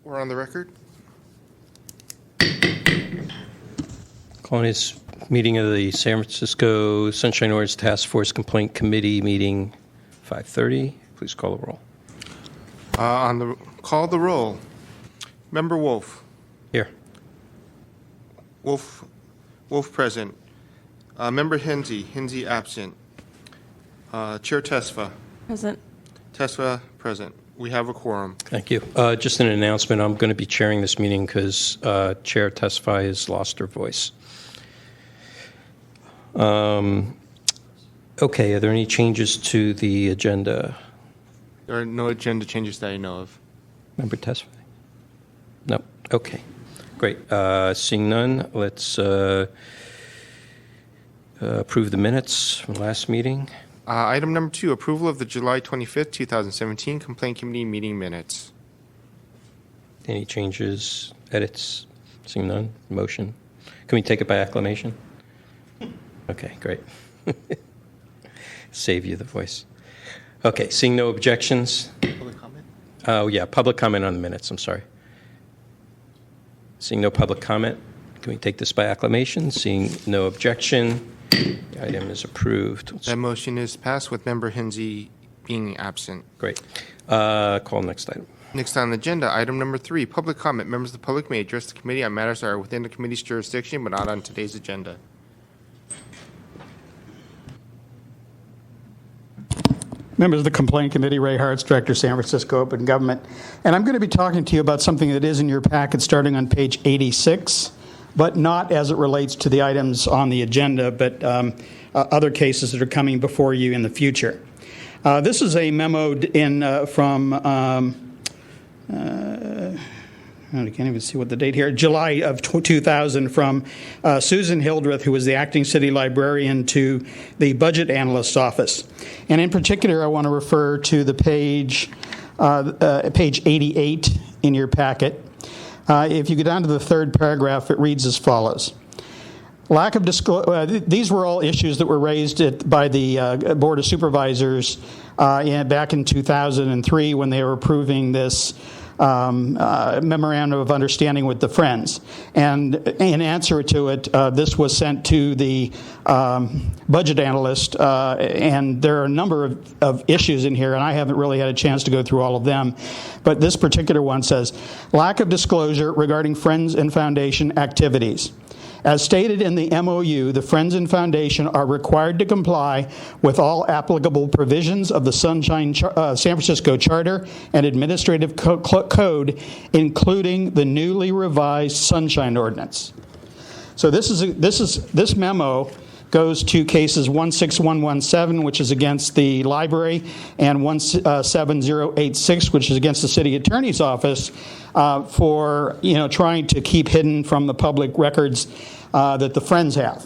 We're on the record. Calling this meeting of the San Francisco Sunshine Ordinance Task Force Complaint Committee meeting 5:30. Please call the roll. Call the roll. Member Wolf. Here. Wolf present. Member Hinsey absent. Chair Tesfa. Present. Tesfa present. We have a quorum. Thank you. Just an announcement. I'm going to be chairing this meeting because Chair Tesfaye has lost her voice. Okay, are there any changes to the agenda? There are no agenda changes that I know of. Member Tesfaye? No. Okay. Great. Seeing none, let's approve the minutes from last meeting. Item number 2, approval of the July 25th, 2017 Complaint Committee meeting minutes. Any changes, edits? Seeing none, motion. Can we take it by acclamation? Okay, great. Save you the voice. Okay, seeing no objections. Public comment? Oh, yeah, public comment on the minutes, I'm sorry. Seeing no public comment, can we take this by acclamation? Seeing no objection, the item is approved. That motion is passed with Member Hinsey being absent. Great. Call next item. Next on the agenda, item number 3, public comment. Members of the public may address the committee on matters that are within the committee's jurisdiction but not on today's agenda. Members of the Complaint Committee, Ray Hartz, Director, San Francisco Open Government. And I'm going to be talking to you about something that is in your packet starting on page 86, but not as it relates to the items on the agenda, but other cases that are coming before you in the future. This is a memo from I can't even see what the date here, July of 2000, from Susan Hildreth, who was the acting city librarian, to the budget analyst's office. And in particular, I want to refer to the page 88 in your packet. If you go down to the third paragraph, it reads as follows. Lack of disclosure. These were all issues that were raised by the Board of Supervisors back in 2003 when they were approving this memorandum of understanding with the Friends. And in answer to it, this was sent to the budget analyst, and there are a number of issues in here, and I haven't really had a chance to go through all of them. But this particular one says, lack of disclosure regarding Friends and Foundation activities. As stated in the MOU, the Friends and Foundation are required to comply with all applicable provisions of the San Francisco Charter and Administrative Code, including the newly revised Sunshine Ordinance. So this memo goes to cases 16117, which is against the library, and 17086, which is against the city attorney's office, for trying to keep hidden from the public records that the Friends have.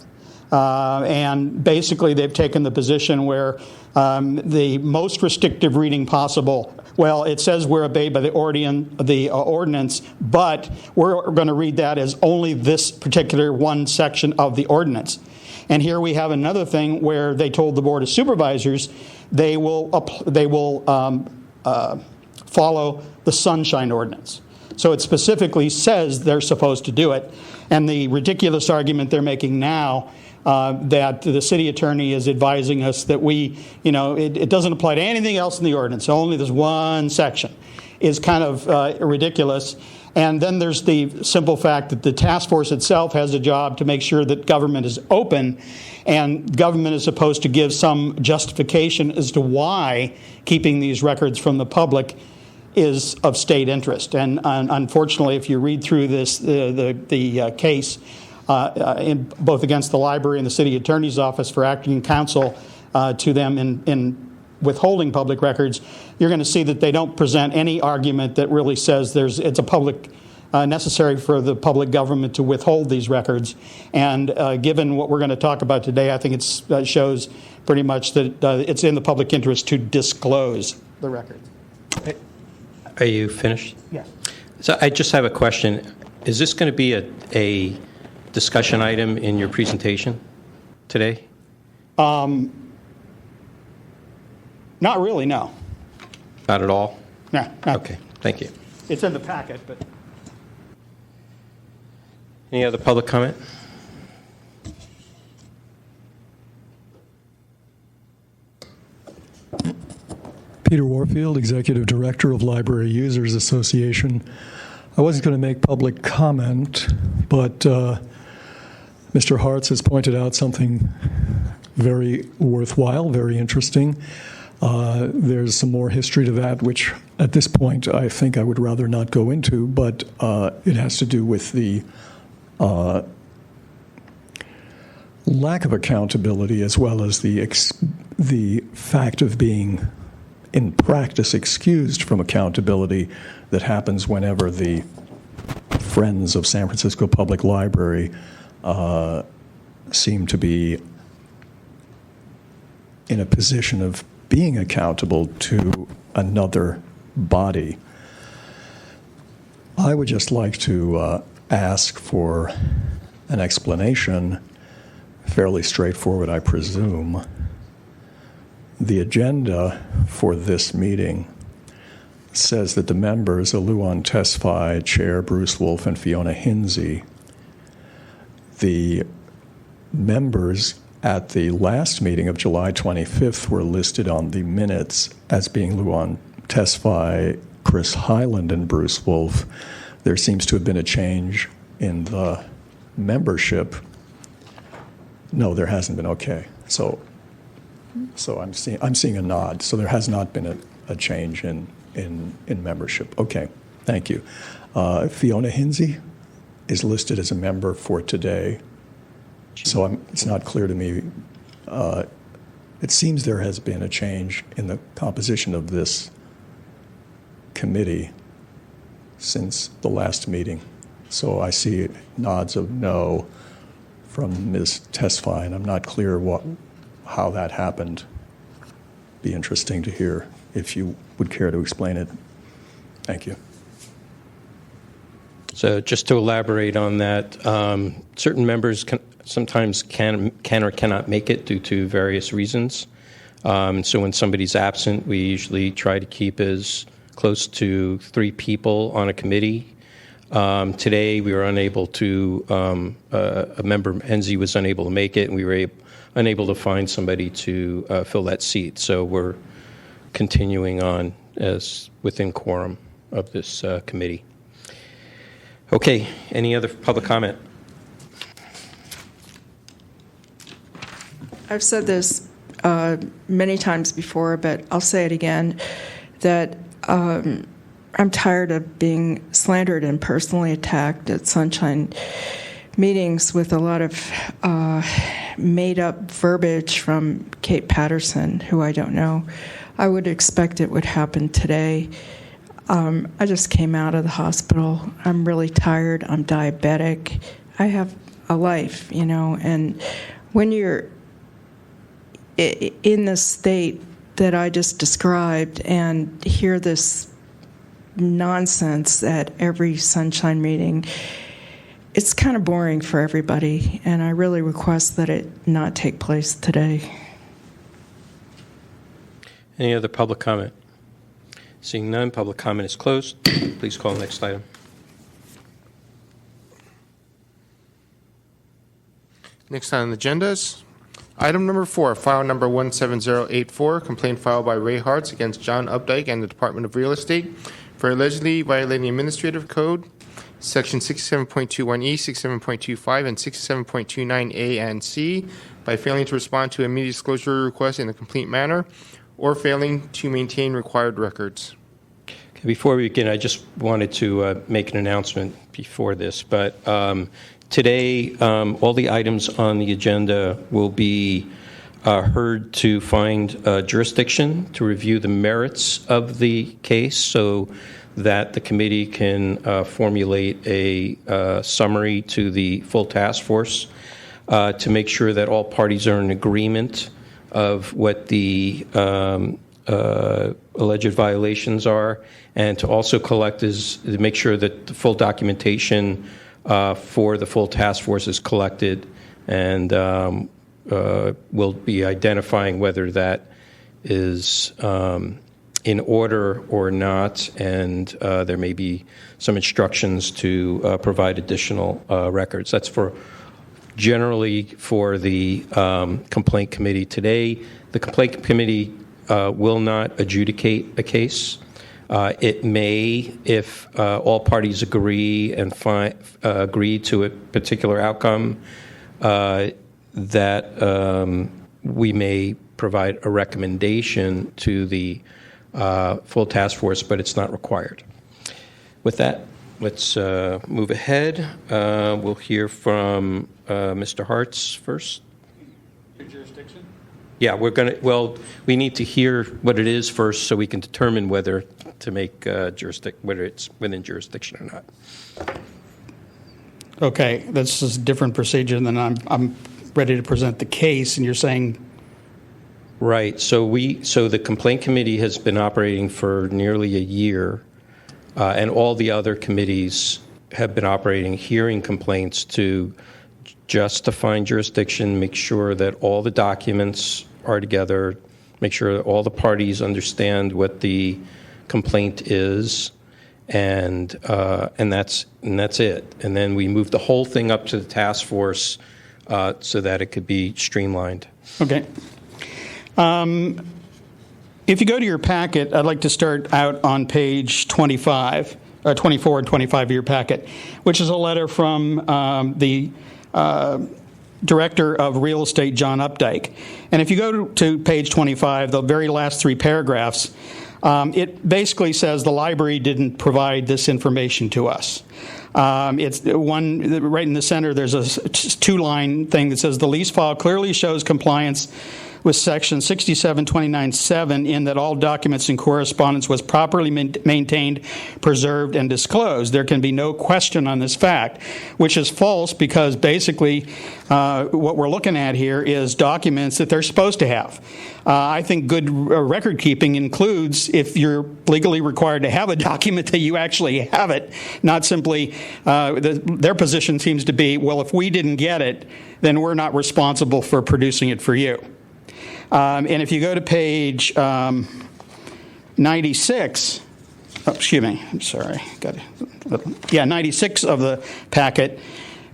And basically, they've taken the position where the most restrictive reading possible. Well, it says we're obeyed by the ordinance, but we're going to read that as only this particular one section of the ordinance. And here we have another thing where they told the Board of Supervisors they will follow the Sunshine Ordinance. So it specifically says they're supposed to do it. And the ridiculous argument they're making now that the city attorney is advising us that it doesn't apply to anything else in the ordinance, only this one section, is kind of ridiculous. And then there's the simple fact that the task force itself has a job to make sure that government is open, and government is supposed to give some justification as to why keeping these records from the public is of state interest. And unfortunately, if you read through this, the case in both against the library and the city attorney's office for acting counsel to them in withholding public records, you're going to see that they don't present any argument that really says it's a public necessary for the public government to withhold these records. And given what we're going to talk about today, I think it shows pretty much that it's in the public interest to disclose the records. Are you finished? Yes. So I just have a question. Is this going to be a discussion item in your presentation today? Not really, no. Not at all? No. Okay, thank you. It's in the packet, but... Any other public comment? Peter Warfield, Executive Director of Library Users Association. I wasn't going to make public comment, but Mr. Hartz has pointed out something very worthwhile, very interesting. There's some more history to that, which at this point I think I would rather not go into, but it has to do with the lack of accountability as well as the fact of being in practice excused from accountability that happens whenever the Friends of San Francisco Public Library seem to be in a position of being accountable to another body. I would just like to ask for an explanation, fairly straightforward, I presume. The agenda for this meeting says that the members, Aluon Tesfaye, Chair Bruce Wolfe, and Fiona Hinsey, the members at the last meeting of July 25th were listed on the minutes as being Luan Tesfaye, Chris Highland, and Bruce Wolfe. There seems to have been a change in the membership. No, there hasn't been. Okay. So I'm seeing a nod. So there has not been a change in membership. Okay, thank you. Fiona Hinsey is listed as a member for today. So it's not clear to me. It seems there has been a change in the composition of this committee since the last meeting. So I see nods of no from Ms. Tesfaye, and I'm not clear how that happened. Be interesting to hear if you would care to explain it. Thank you. So just to elaborate on that, certain members sometimes can or cannot make it due to various reasons. So when somebody's absent, we usually try to keep as close to 3 people on a committee. Today we were unable to, a member, Enzi, was unable to make it, and we were unable to find somebody to fill that seat. So we're continuing on as within quorum of this committee. Okay, any other public comment? I've said this many times before, but I'll say it again, that I'm tired of being slandered and personally attacked at Sunshine meetings with a lot of made-up verbiage from Kate Patterson, who I don't know. I would expect it would happen today. I just came out of the hospital. I'm really tired. I'm diabetic. I have a life, and when you're in the state that I just described and hear this nonsense at every Sunshine meeting, it's kind of boring for everybody, and I really request that it not take place today. Any other public comment? Seeing none, public comment is closed. Please call the next item. Next on the agenda is item number 4, file number 17084, complaint filed by Ray Hartz against John Updike and the Department of Real Estate for allegedly violating Administrative Code, Section 67.21E, 67.25, and 67.29A and C by failing to respond to a media disclosure request in a complete manner or failing to maintain required records. Okay, before we begin, I just wanted to make an announcement before this, but today all the items on the agenda will be heard to find jurisdiction to review the merits of the case so that the committee can formulate a summary to the full task force to make sure that all parties are in agreement of what the alleged violations are, and to also make sure that the full documentation for the full task force is collected, and we'll be identifying whether that is in order or not, and there may be some instructions to provide additional records. That's generally for the complaint committee. Today, the complaint committee will not adjudicate a case. It may, if all parties agree and agree to a particular outcome, that we may provide a recommendation to the full task force, but it's not required. With that, let's move ahead. We'll hear from Mr. Hartz first. Your jurisdiction? Yeah, we need to hear what it is first so we can determine whether to make whether it's within jurisdiction or not. Okay, this is a different procedure than I'm ready to present the case, and you're saying. Right. So the complaint committee has been operating for nearly a year, and all the other committees have been operating, hearing complaints to just to find jurisdiction, make sure that all the documents are together, make sure that all the parties understand what the complaint is, and that's it. And then we move the whole thing up to the task force so that it could be streamlined. Okay. If you go to your packet, I'd like to start out on page 24 and 25 of your packet, which is a letter from the Director of Real Estate, John Updike. And if you go to page 25, the very last three paragraphs, it basically says the library didn't provide this information to us. It's one right in the center. There's a two-line thing that says the lease file clearly shows compliance with section 6729.7 in that all documents and correspondence was properly maintained, preserved, and disclosed. There can be no question on this fact, which is false because basically what we're looking at here is documents that they're supposed to have. I think good record keeping includes if you're legally required to have a document that you actually have it, not simply their position seems to be, well, if we didn't get it, then we're not responsible for producing it for you. And if you go to page 96, excuse me, I'm sorry, 96 of the packet,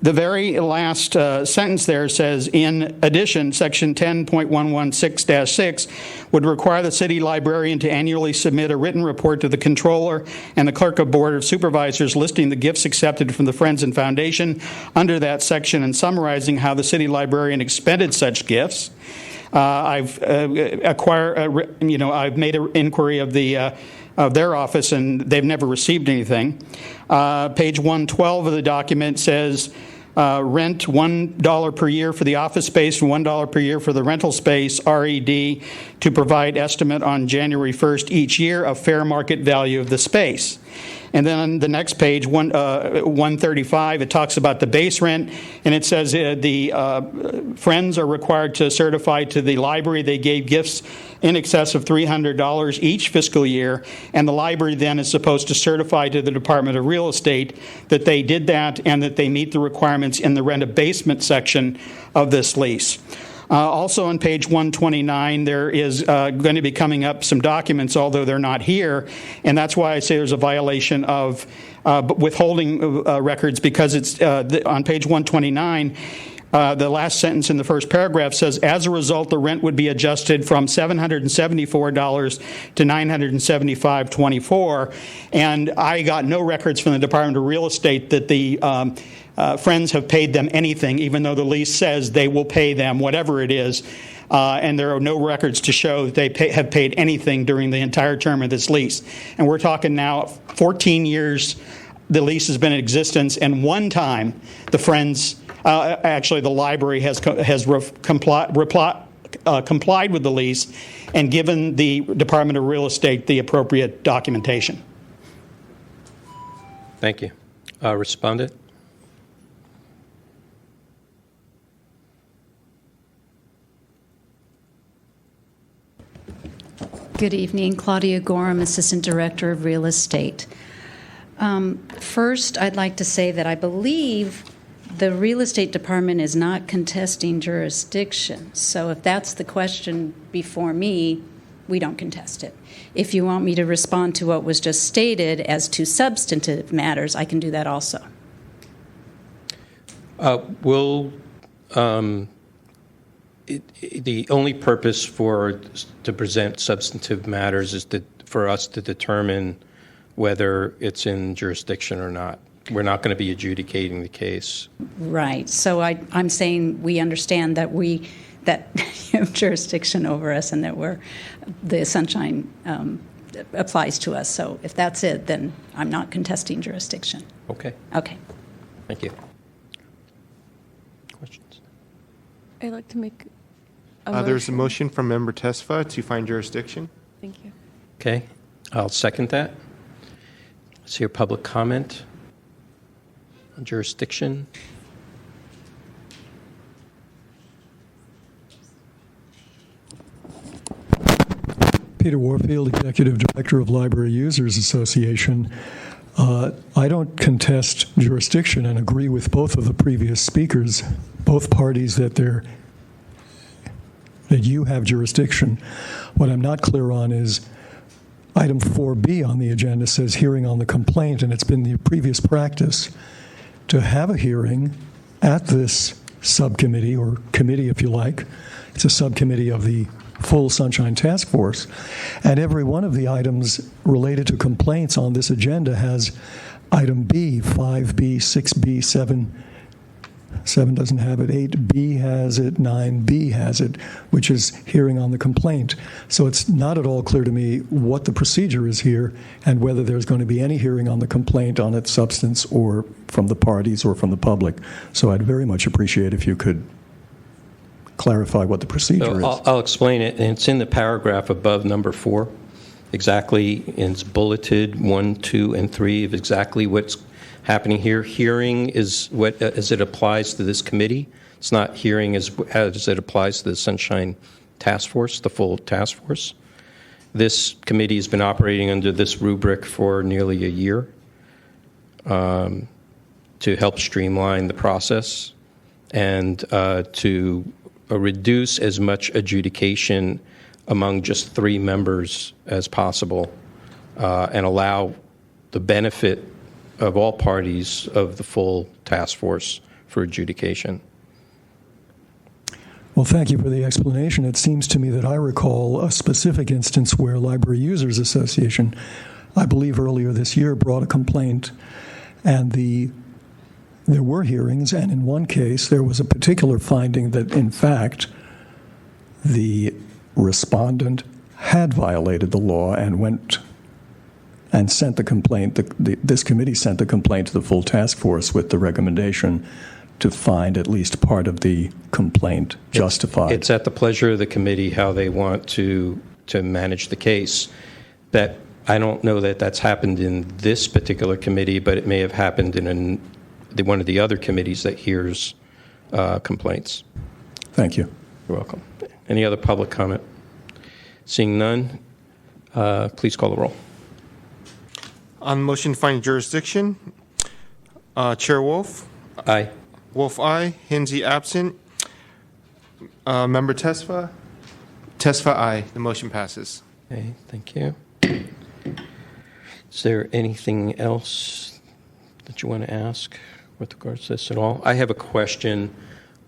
the very last sentence there says, in addition, section 10.116-6 would require the city librarian to annually submit a written report to the controller and the clerk of board of supervisors listing the gifts accepted from the Friends and Foundation under that section and summarizing how the city librarian expended such gifts. I've made an inquiry of their office, and they've never received anything. Page 112 of the document says rent $1 per year for the office space and $1 per year for the rental space, RED, to provide estimate on January 1st each year of fair market value of the space. And then on the next page, 135, it talks about the base rent, and it says the Friends are required to certify to the library they gave gifts in excess of $300 each fiscal year, and the library then is supposed to certify to the Department of Real Estate that they did that and that they meet the requirements in the rent abatement section of this lease. Also on page 129, there is going to be coming up some documents, although they're not here, and that's why I say there's a violation of withholding records, because it's on page 129, the last sentence in the first paragraph says, as a result, the rent would be adjusted from $774 to $975.24, and I got no records from the Department of Real Estate that the Friends have paid them anything, even though the lease says they will pay them whatever it is, and there are no records to show that they have paid anything during the entire term of this lease. And we're talking now 14 years the lease has been in existence, and one time the Friends, actually the library has complied with the lease and given the Department of Real Estate the appropriate documentation. Thank you. Respondent? Good evening. Claudia Gorham, Assistant Director of Real Estate. First, I'd like to say that I believe the Real Estate Department is not contesting jurisdiction. So if that's the question before me, we don't contest it. If you want me to respond to what was just stated as to substantive matters, I can do that also. The only purpose to present substantive matters is for us to determine whether it's in jurisdiction or not. We're not going to be adjudicating the case. Right. So I'm saying we understand that you have jurisdiction over us and that the sunshine applies to us. So if that's it, then I'm not contesting jurisdiction. Okay. Okay. Thank you. Questions? I'd like to make There's a motion from Member Tesfa to find jurisdiction. Thank you. Okay. I'll second that. Let's hear public comment on jurisdiction. Peter Warfield, Executive Director of Library Users Association. I don't contest jurisdiction and agree with both of the previous speakers, both parties, that you have jurisdiction. What I'm not clear on is item 4B on the agenda says hearing on the complaint, and it's been the previous practice to have a hearing at this subcommittee, or committee if you like. It's a subcommittee of the full Sunshine Task Force. And every one of the items related to complaints on this agenda has item B, 5B, 6B, 7 doesn't have it, 8B has it, 9B has it, which is hearing on the complaint. So it's not at all clear to me what the procedure is here and whether there's going to be any hearing on the complaint on its substance or from the parties or from the public. So I'd very much appreciate if you could clarify what the procedure is. I'll explain it. And it's in the paragraph above number 4. Exactly, and it's bulleted 1, 2, and 3 of exactly what's happening here. Hearing is what as it applies to this committee. It's not hearing as it applies to the Sunshine Task Force, the full task force. This committee has been operating under this rubric for nearly a year to help streamline the process and to reduce as much adjudication among just 3 members as possible and allow the benefit of all parties of the full task force for adjudication. Well, thank you for the explanation. It seems to me that I recall a specific instance where Library Users Association, I believe earlier this year, brought a complaint, and there were hearings, and in one case there was a particular finding that, in fact, the respondent had violated the law and went and sent the complaint. This committee sent the complaint to the full task force with the recommendation to find at least part of the complaint justified. It's at the pleasure of the committee how they want to manage the case. That I don't know that that's happened in this particular committee, but it may have happened in one of the other committees that hears complaints. Thank you. You're welcome. Any other public comment? Seeing none, please call the roll. On the motion to find jurisdiction, Chair Wolf. Aye. Wolf, aye. Hinsey, absent. Member Tesfa. Tesfa, aye. The motion passes. Okay, thank you. Is there anything else that you want to ask with regards to this at all? I have a question.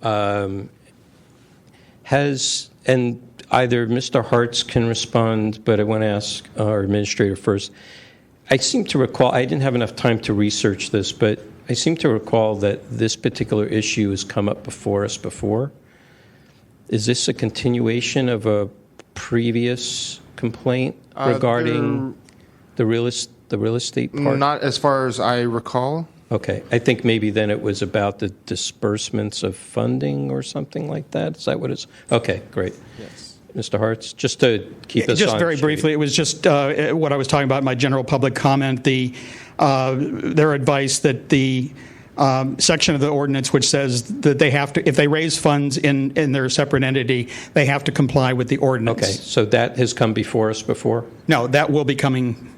And either Mr. Hartz can respond, but I want to ask our administrator first. I seem to recall, I didn't have enough time to research this, but I seem to recall that this particular issue has come up before us before. Is this a continuation of a previous complaint regarding the real estate part? Not as far as I recall. Okay. I think maybe then it was about the disbursements of funding or something like that. Is that what it's? Okay, great. Yes. Mr. Hartz, just to keep us just on very shade. briefly, it was just what I was talking about in my general public comment, their advice that the section of the ordinance which says that they have to, if they raise funds in their separate entity, they have to comply with the ordinance. Okay, so that has come before us before? No, that will be coming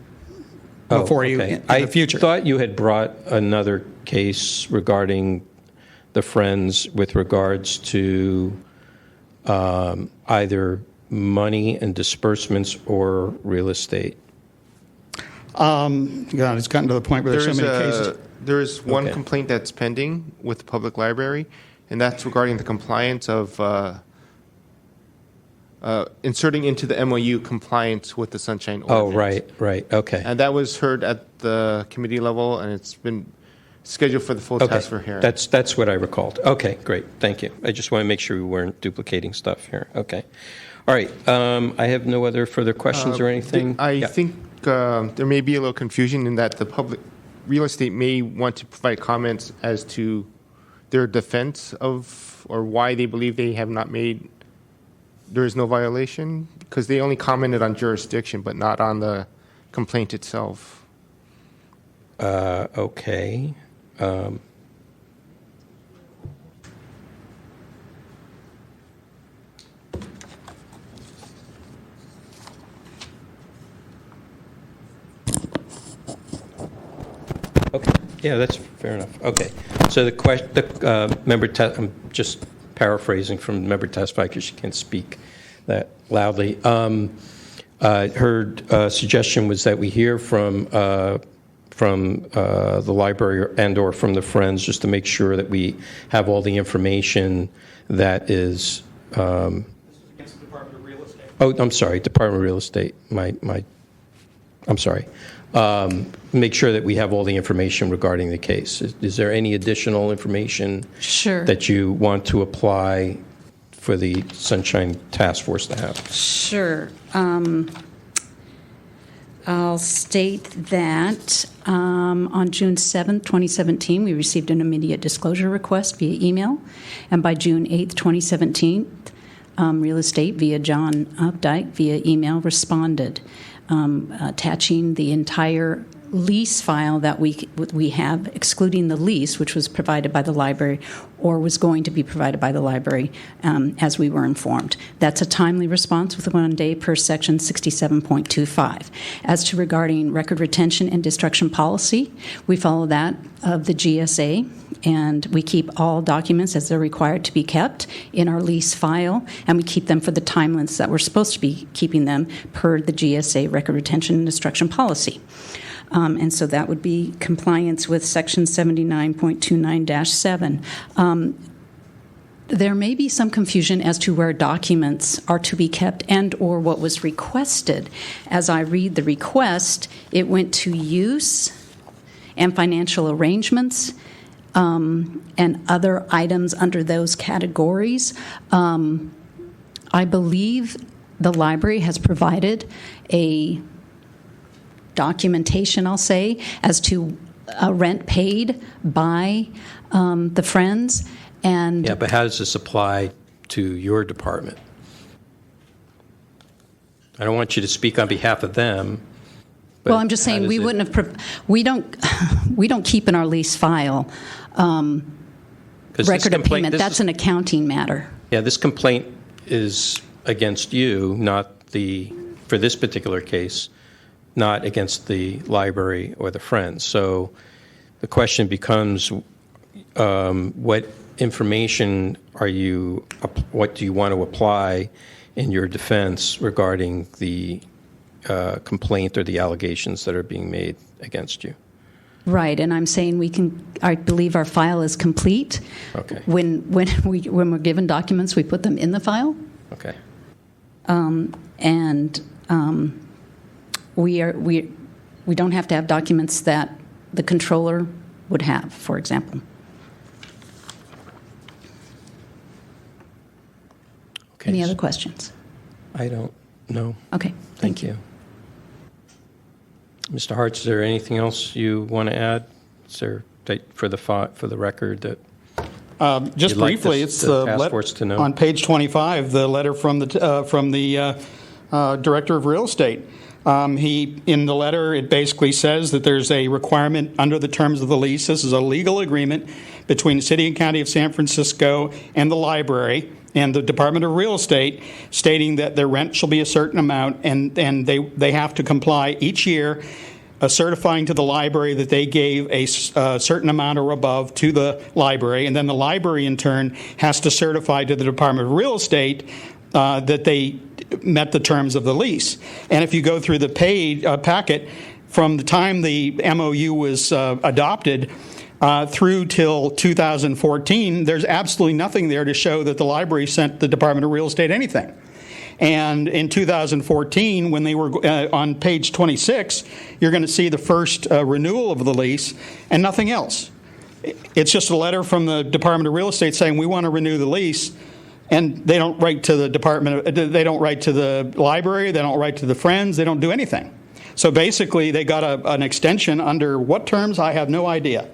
before you in the future. I thought you had brought another case regarding the Friends with regards to either money and disbursements or real estate? God, it's gotten to the point where there's so many cases. There is one Okay. complaint that's pending with the public library, and that's regarding the compliance of inserting into the MOU compliance with the Sunshine Oh, Ordinance. right, okay. And that was heard at the committee level, and it's been scheduled for the full Okay, task for hearing. that's what I recalled. Okay, great, thank you. I just want to make sure we weren't duplicating stuff here. Okay. All right, I have no other further questions or anything. I Yeah. think there may be a little confusion in that the public real estate may want to provide comments as to their defense of or why they believe they have not made, there is no violation, because they only commented on jurisdiction but not on the complaint itself. Okay. Okay, yeah, that's fair enough. Okay, so the member, I'm just paraphrasing from member testified because she can't speak that loudly. Her suggestion was that we hear from the library and/or from the Friends just to make sure that we have all the information that is. Against the Department of Real Estate. Oh, I'm sorry, Department of Real Estate. I'm sorry. Make sure that we have all the information regarding the case. Is there any additional information Sure. that you want to apply for the Sunshine Task Force to have? Sure. I'll state that on June 7th, 2017, we received an immediate disclosure request via email, and by June 8th, 2017, Real Estate via John Updike via email responded, attaching the entire lease file that we have, excluding the lease, which was provided by the library or was going to be provided by the library, as we were informed. That's a timely response with 1 day per section 67.25. As to regarding record retention and destruction policy, we follow that of the GSA, and we keep all documents as they're required to be kept in our lease file, and we keep them for the time limits that we're supposed to be keeping them per the GSA record retention and destruction policy. And so that would be compliance with Section 79.29-7. There may be some confusion as to where documents are to be kept and or what was requested. As I read the request, it went to use and financial arrangements and other items under those categories. I believe the library has provided a documentation, I'll say, as to rent paid by the Friends. And Yeah, but how does this apply to your department? I don't want you to speak on behalf of them. well, I'm just saying we wouldn't have. We don't keep in our lease file record of payment. That's an accounting matter. Yeah, this complaint is against you, not for this particular case, not against the library or the Friends. So the question becomes, what information what do you want to apply in your defense regarding the complaint or the allegations that are being made against you? Right, and I'm saying I believe our file is complete. Okay. When we're given documents, we put them in the file. Okay. We don't have to have documents that the controller would have, for example. Okay. Any other questions? I don't know. Okay, Thank you. Mr. Hart, is there anything else you want to add? Is there for the record that Just you'd like briefly, this- it's the the task letter force to know? on page 25, the letter from the director of real estate. In the letter, it basically says that there's a requirement under the terms of the lease. This is a legal agreement between the City and County of San Francisco and the library and the Department of Real Estate, stating that their rent shall be a certain amount, and they have to comply each year, certifying to the library that they gave a certain amount or above to the library, and then the library in turn has to certify to the Department of Real Estate that they met the terms of the lease. And if you go through the packet, from the time the MOU was adopted through till 2014, there's absolutely nothing there to show that the library sent the Department of Real Estate anything. And in 2014, when they were on page 26, you're going to see the first renewal of the lease and nothing else. It's just a letter from the Department of Real Estate saying we want to renew the lease, and they don't write to the department. They don't write to the library. They don't write to the Friends. They don't do anything. So basically, they got an extension under what terms? I have no idea.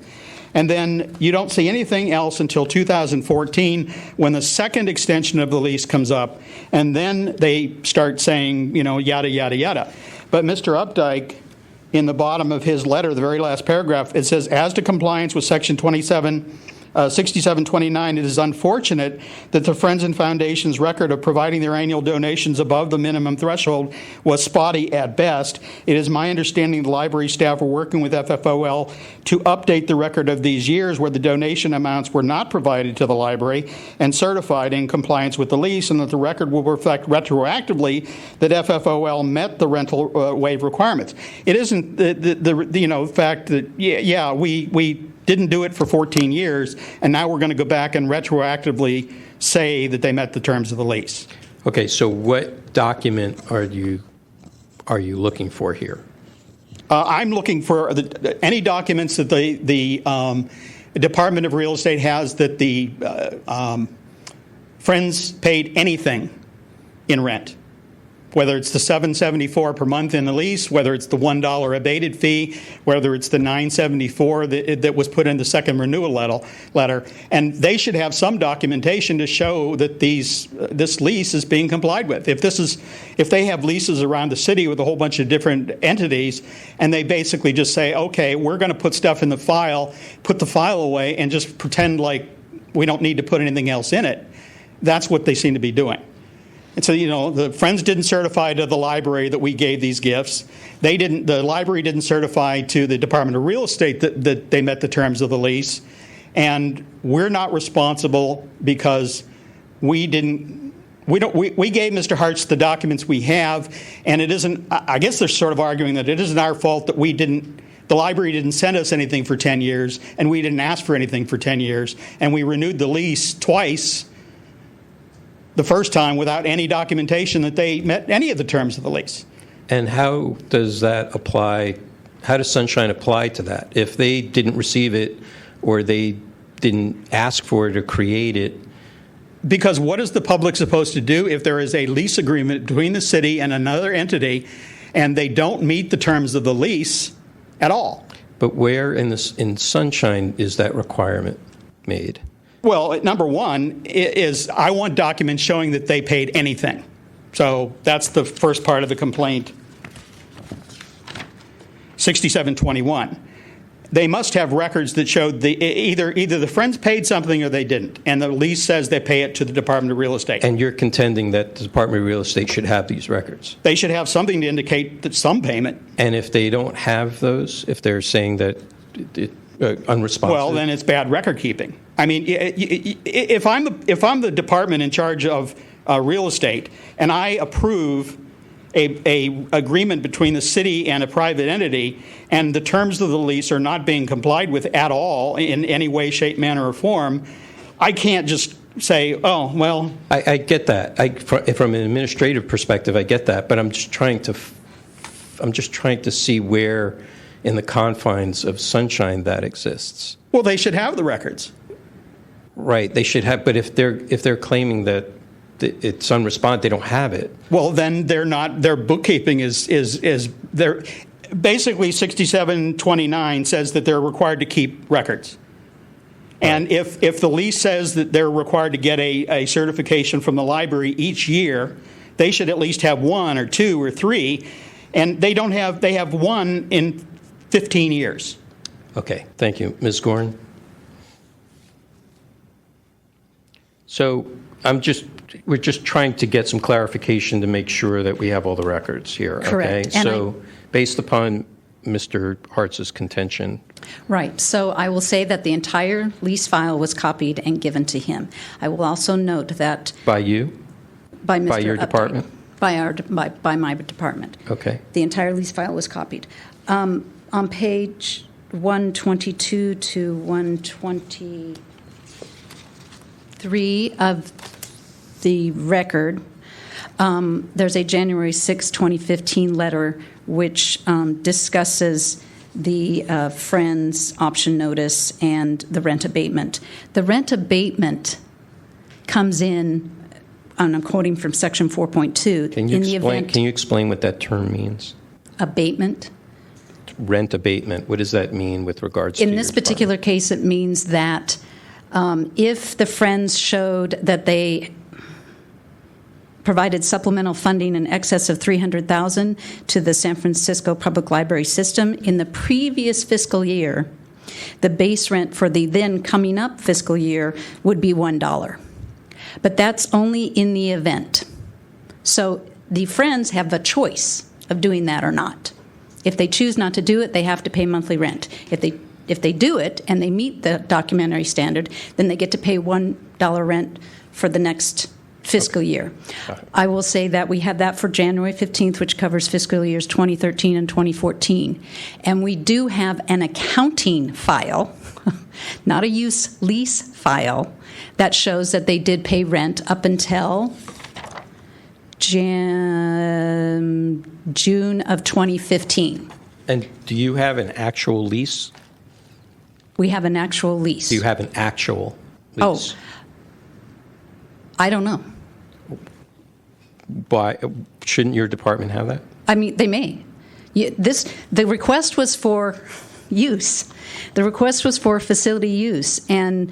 And then you don't see anything else until 2014 when the second extension of the lease comes up, and then they start saying, yada, yada, yada. But Mr. Updike, in the bottom of his letter, the very last paragraph, it says, as to compliance with Section 6729, it is unfortunate that the Friends and Foundation's record of providing their annual donations above the minimum threshold was spotty at best. It is my understanding the library staff are working with FFOL to update the record of these years where the donation amounts were not provided to the library and certified in compliance with the lease, and that the record will reflect retroactively that FFOL met the rental waive requirements. It isn't the fact that, we didn't do it for 14 years, and now we're going to go back and retroactively say that they met the terms of the lease. Okay, so what document are you looking for here? I'm looking for any documents that the Department of Real Estate has that the Friends paid anything in rent, whether it's the $774 per month in the lease, whether it's the $1 abated fee, whether it's the $974 that was put in the second renewal letter. And they should have some documentation to show that this lease is being complied with. If they have leases around the city with a whole bunch of different entities, and they basically just say, okay, we're going to put stuff in the file, put the file away, and just pretend like we don't need to put anything else in it, that's what they seem to be doing. And so, the Friends didn't certify to the library that we gave these gifts. The library didn't certify to the Department of Real Estate that they met the terms of the lease. And we're not responsible because we gave Mr. Hartz the documents we have, and it isn't, I guess they're sort of arguing that it isn't our fault that the library didn't send us anything for 10 years, and we didn't ask for anything for 10 years, and we renewed the lease twice. The first time without any documentation that they met any of the terms of the lease. And how does that apply? How does Sunshine apply to that? If they didn't receive it or they didn't ask for it or create it? Because what is the public supposed to do if there is a lease agreement between the city and another entity and they don't meet the terms of the lease at all? But where in Sunshine is that requirement made? Well, number one is I want documents showing that they paid anything. So that's the first part of the complaint. 6721. They must have records that showed either the Friends paid something or they didn't, and the lease says they pay it to the Department of Real Estate. And you're contending that the Department of Real Estate should have these records? They should have something to indicate that some payment. And if they don't have those, if they're saying that unresponsive? Well, then it's bad record keeping. I mean, if I'm the department in charge of real estate and I approve a agreement between the city and a private entity, and the terms of the lease are not being complied with at all in any way, shape, manner, or form, I can't just say, oh, well. I get that. From an administrative perspective, I get that. But I'm just trying to see where in the confines of Sunshine that exists. Well, they should have the records. Right, they should have. But if they're claiming that it's unresponsive, they don't have it. Well, then they're not. Their bookkeeping is they're basically 6729 says that they're required to keep records. Right. And if the lease says that they're required to get a certification from the library each year, they should at least have one or two or three, and they don't have. They have one in 15 years. Okay, thank you, Ms. Gorin. So we're just trying to get some clarification to make sure that we have all the records here. Correct. Okay? So based upon Mr. Hartz's contention. Right. So I will say that the entire lease file was copied and given to him. I will also note that. By you? By Mr. By your Updike. department? by my department. Okay. The entire lease file was copied. On page 122 to 123 of the record, there's a January 6, 2015 letter which discusses the Friends option notice and the rent abatement. The rent abatement comes in, and I'm quoting from section 4.2. Can you explain what that term means? Abatement? Rent abatement. What does that mean with regards to In this particular case, it means that if the Friends showed that they provided supplemental funding in excess of $300,000 to the San Francisco Public Library system in the previous fiscal year, the base rent for the then coming up fiscal year would be $1. But that's only in the event. So the Friends have the choice of doing that or not. If they choose not to do it, they have to pay monthly rent. If they do it and they meet the documentary standard, then they get to pay $1 rent for the next fiscal year. I will say that we have that for January 15th, which covers fiscal years 2013 and 2014. And we do have an accounting file, not a use lease file, that shows that they did pay rent up until June of 2015. And do you have an actual lease? We have an actual lease. Do you have an actual lease? Oh, I don't know. Why shouldn't your department have that? I mean, they may. The request was for use. The request was for facility use and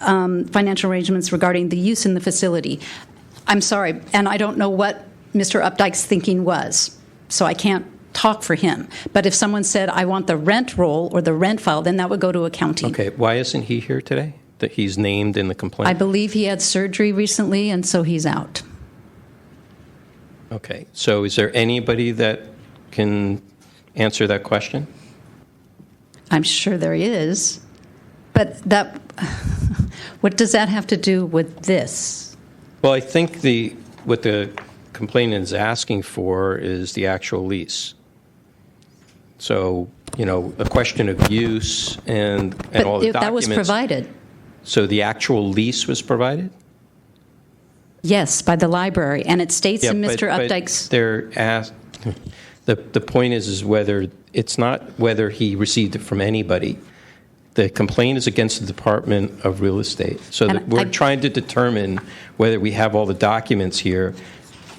financial arrangements regarding the use in the facility. I'm sorry, and I don't know what Mr. Updike's thinking was, so I can't talk for him. But if someone said, I want the rent roll or the rent file, then that would go to accounting. Okay, why isn't he here today? That he's named in the complaint? I believe he had surgery recently, and so he's out. Okay, so is there anybody that can answer that question? I'm sure there is. But that, what does that have to do with this? Well, I think what the complainant is asking for is the actual lease. So, a question of use and all the documents. That was provided. So the actual lease was provided? Yes, by the library, and it states in Mr. Updike's. The point is whether it's not whether he received it from anybody. The complaint is against the Department of Real Estate. So we're trying to determine whether we have all the documents here.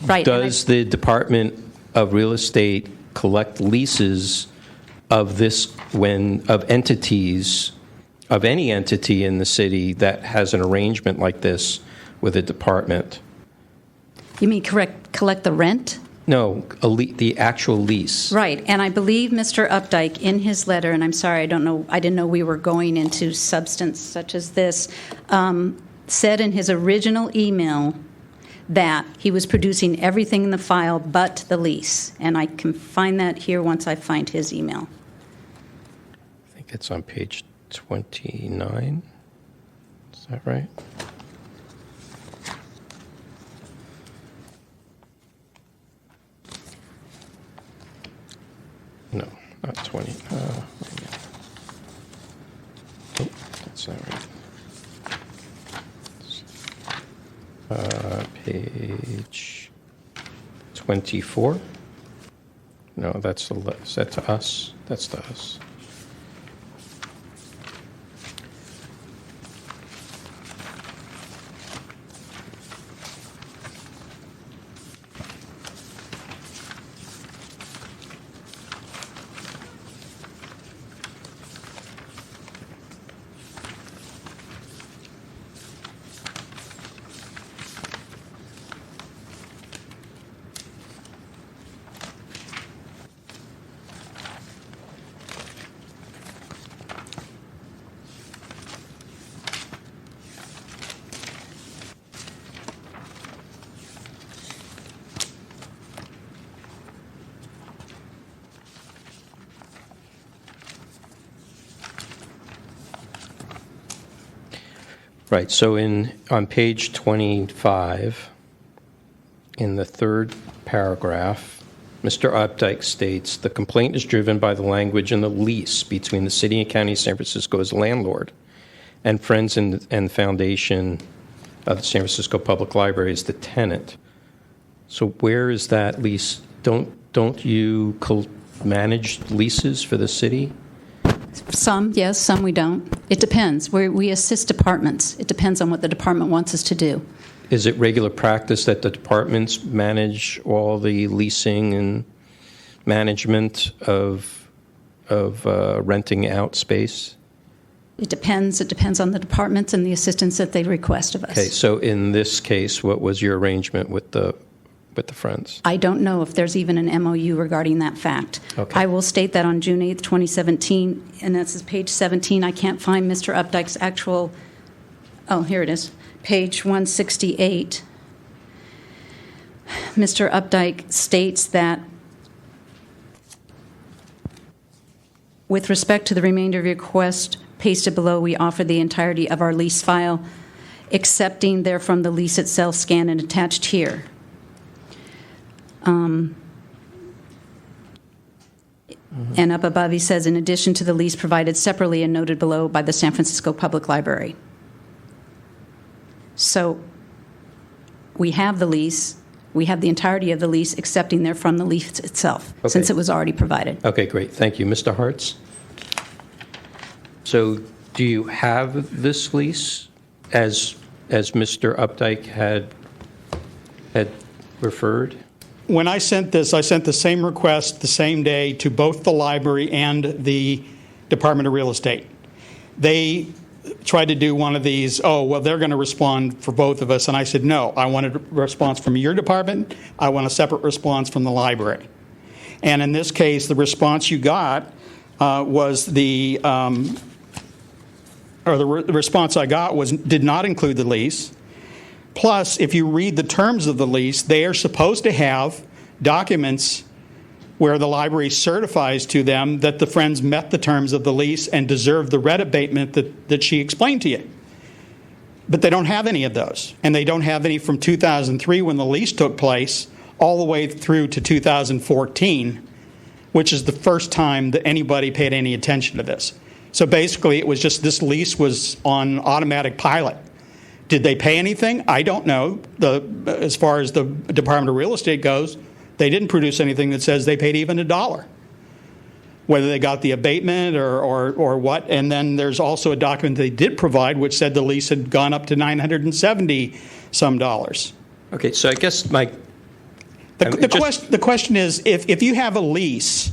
Right. Does the Department of Real Estate collect leases of entities, of any entity in the city that has an arrangement like this with a department? You mean collect the rent? No, the actual lease. Right, and I believe Mr. Updike in his letter, and I'm sorry, I didn't know we were going into substance such as this, said in his original email that he was producing everything in the file but the lease. And I can find that here once I find his email. I think it's on page 29. Is that right? No, not 20. Oh, that's not right. Page 24. No, is that to us? That's to us. Right. So on page 25, in the third paragraph, Mr. Updike states, the complaint is driven by the language in the lease between the City and County of San Francisco as landlord and Friends and Foundation of the San Francisco Public Library as the tenant. So where is that lease? Don't you manage leases for the city? Some, yes, some we don't. It depends. We assist departments. It depends on what the department wants us to do. Is it regular practice that the departments manage all the leasing and management of renting out space? It depends. It depends on the departments and the assistance that they request of us. Okay, so in this case, what was your arrangement with the Friends? I don't know if there's even an MOU regarding that fact. Okay. I will state that on June 8th, 2017, and this is page 17. I can't find Mr. Updike's actual, oh, here it is, page 168. Mr. Updike states that with respect to the remainder of your request, pasted below, we offer the entirety of our lease file, accepting therefrom the lease itself scanned and attached here. And up above he says, in addition to the lease provided separately and noted below by the San Francisco Public Library. So we have the lease, we have the entirety of the lease, accepting therefrom the lease itself, Okay. since it was already provided. Okay, great. Thank you. Mr. Hartz? So do you have this lease as Mr. Updike had referred? When I sent this, I sent the same request the same day to both the library and the Department of Real Estate. They tried to do one of these, oh, well, they're going to respond for both of us. And I said, no, I want a response from your department. I want a separate response from the library. And in this case, the response you got was the response I got did not include the lease. Plus, if you read the terms of the lease, they are supposed to have documents where the library certifies to them that the Friends met the terms of the lease and deserve the rent abatement that she explained to you. But they don't have any of those. And they don't have any from 2003 when the lease took place all the way through to 2014, which is the first time that anybody paid any attention to this. So basically, it was just this lease was on automatic pilot. Did they pay anything? I don't know. As far as the Department of Real Estate goes, they didn't produce anything that says they paid even $1. Whether they got the abatement or what. And then there's also a document they did provide which said the lease had gone up to $970 some dollars. Okay, so I guess The question is, if you have a lease,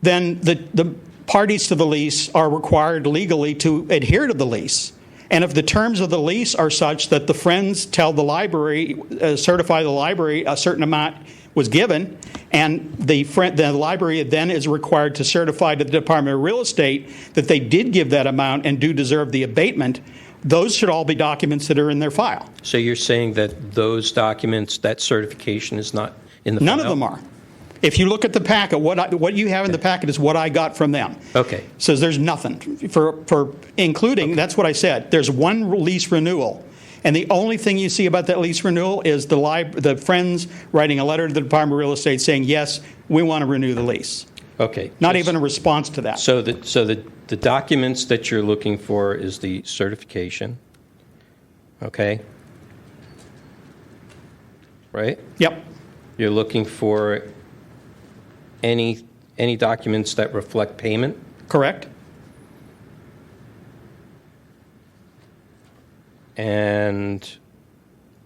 then the parties to the lease are required legally to adhere to the lease. And if the terms of the lease are such that the Friends tell the library, certify the library a certain amount was given, and the library then is required to certify to the Department of Real Estate that they did give that amount and do deserve the abatement, those should all be documents that are in their file. So you're saying that those documents, that certification is not in the file? None of them are. If you look at the packet, what you have in the packet is what I got from them. Okay. So there's nothing for including, that's what I said. There's one lease renewal. And the only thing you see about that lease renewal is the Friends writing a letter to the Department of Real Estate saying, yes, we want to renew the lease. Okay. Not even a response to that. So the documents that you're looking for is the certification. Okay. Right? Yep. You're looking for any documents that reflect payment? Correct. And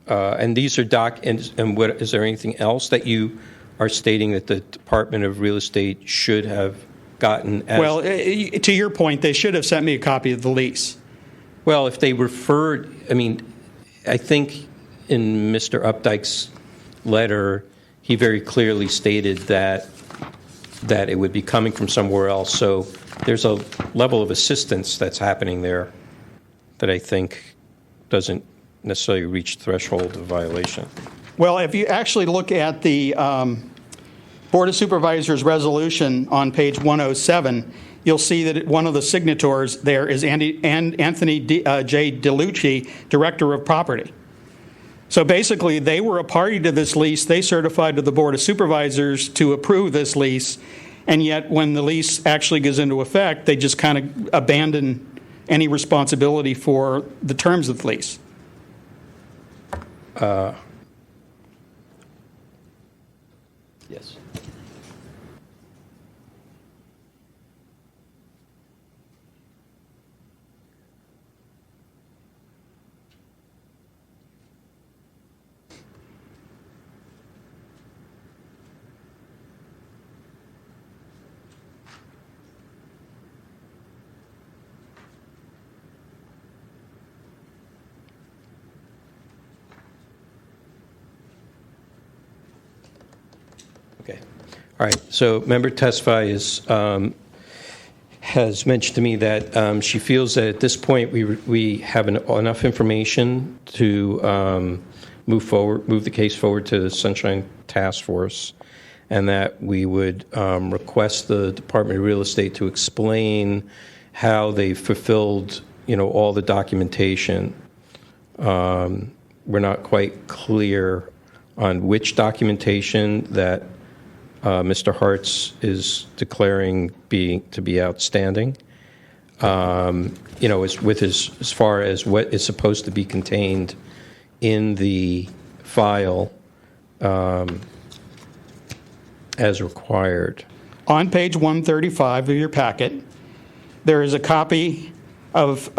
these are and what is there anything else that you are stating that the Department of Real Estate should have gotten? Well, to your point, they should have sent me a copy of the lease. Well, if they referred, I think in Mr. Updike's letter, he very clearly stated that it would be coming from somewhere else. So there's a level of assistance that's happening there that I think doesn't necessarily reach threshold of violation. Well, if you actually look at the Board of Supervisors resolution on page 107, you'll see that one of the signatories there is Anthony J. DeLucci, Director of Property. So basically, they were a party to this lease. They certified to the Board of Supervisors to approve this lease, and yet when the lease actually goes into effect, they just kind of abandon any responsibility for the terms of the lease. Yes. Okay. All right. So member testify has mentioned to me that she feels that at this point we have enough information to move the case forward to the Sunshine Task Force, and that we would request the Department of Real Estate to explain how they fulfilled, all the documentation. We're not quite clear on which documentation that Mr. Hartz is declaring to be outstanding. As far as what is supposed to be contained in the file as required. On page 135 of your packet, there is a copy of